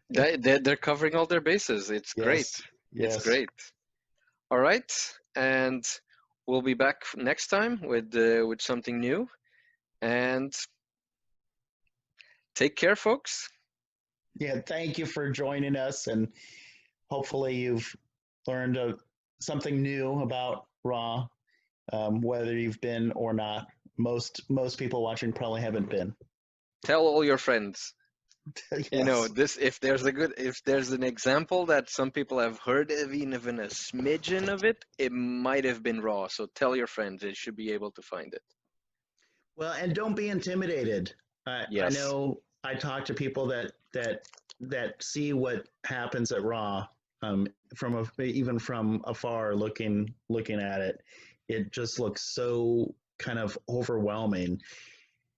They're covering all their bases. It's great. Yes. It's great. All right, and we'll be back next time with something new. And take care, folks. Yeah, thank you for joining us, and hopefully you've learned something new about Raw, whether you've been or not. Most people watching probably haven't been. Tell all your friends. Yes. You know, this if there's an example that some people have heard of, even a smidgen of it, it might have been Raw. So tell your friends; they should be able to find it. Well, and don't be intimidated. I Yes. know I talk to people that see what happens at Raw, even from afar, looking at it. It just looks so kind of overwhelming.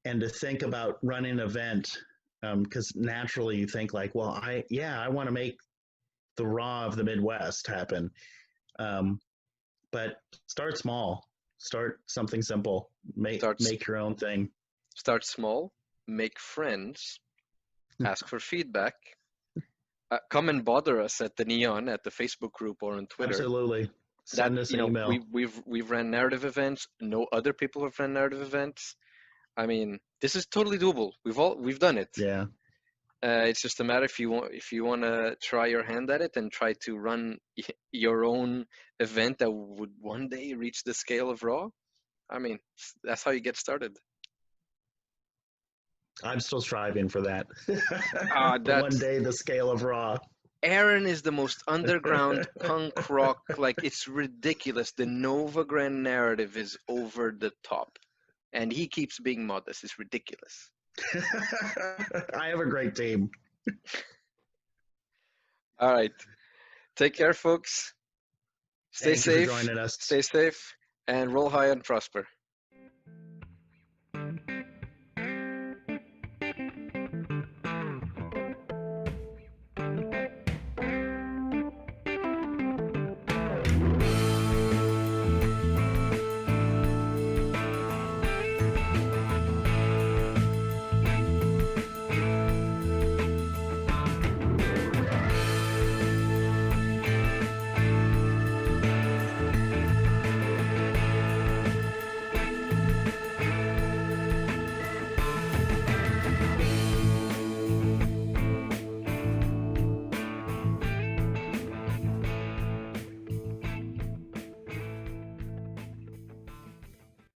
And to think about running an event, because naturally you think like, well, I want to make the Raw of the Midwest happen. But start small. Start something simple. Make your own thing. Start small. Make friends. Ask for feedback. Come and bother us at the Neon, at the Facebook group or on Twitter. Absolutely. Send us an email. We've ran narrative events. No other people have ran narrative events. I mean, this is totally doable. We've done it. Yeah. It's just a matter if you want to try your hand at it and try to run your own event that would one day reach the scale of Raw. I mean, that's how you get started. I'm still striving for that. One day the scale of Raw. Aaron is the most underground punk rock. Like, it's ridiculous. The Nova Grand narrative is over the top. And he keeps being modest. It's ridiculous. I have a great team. All right. Take care, folks. Stay safe. Thank you for joining us. Stay safe and roll high and prosper.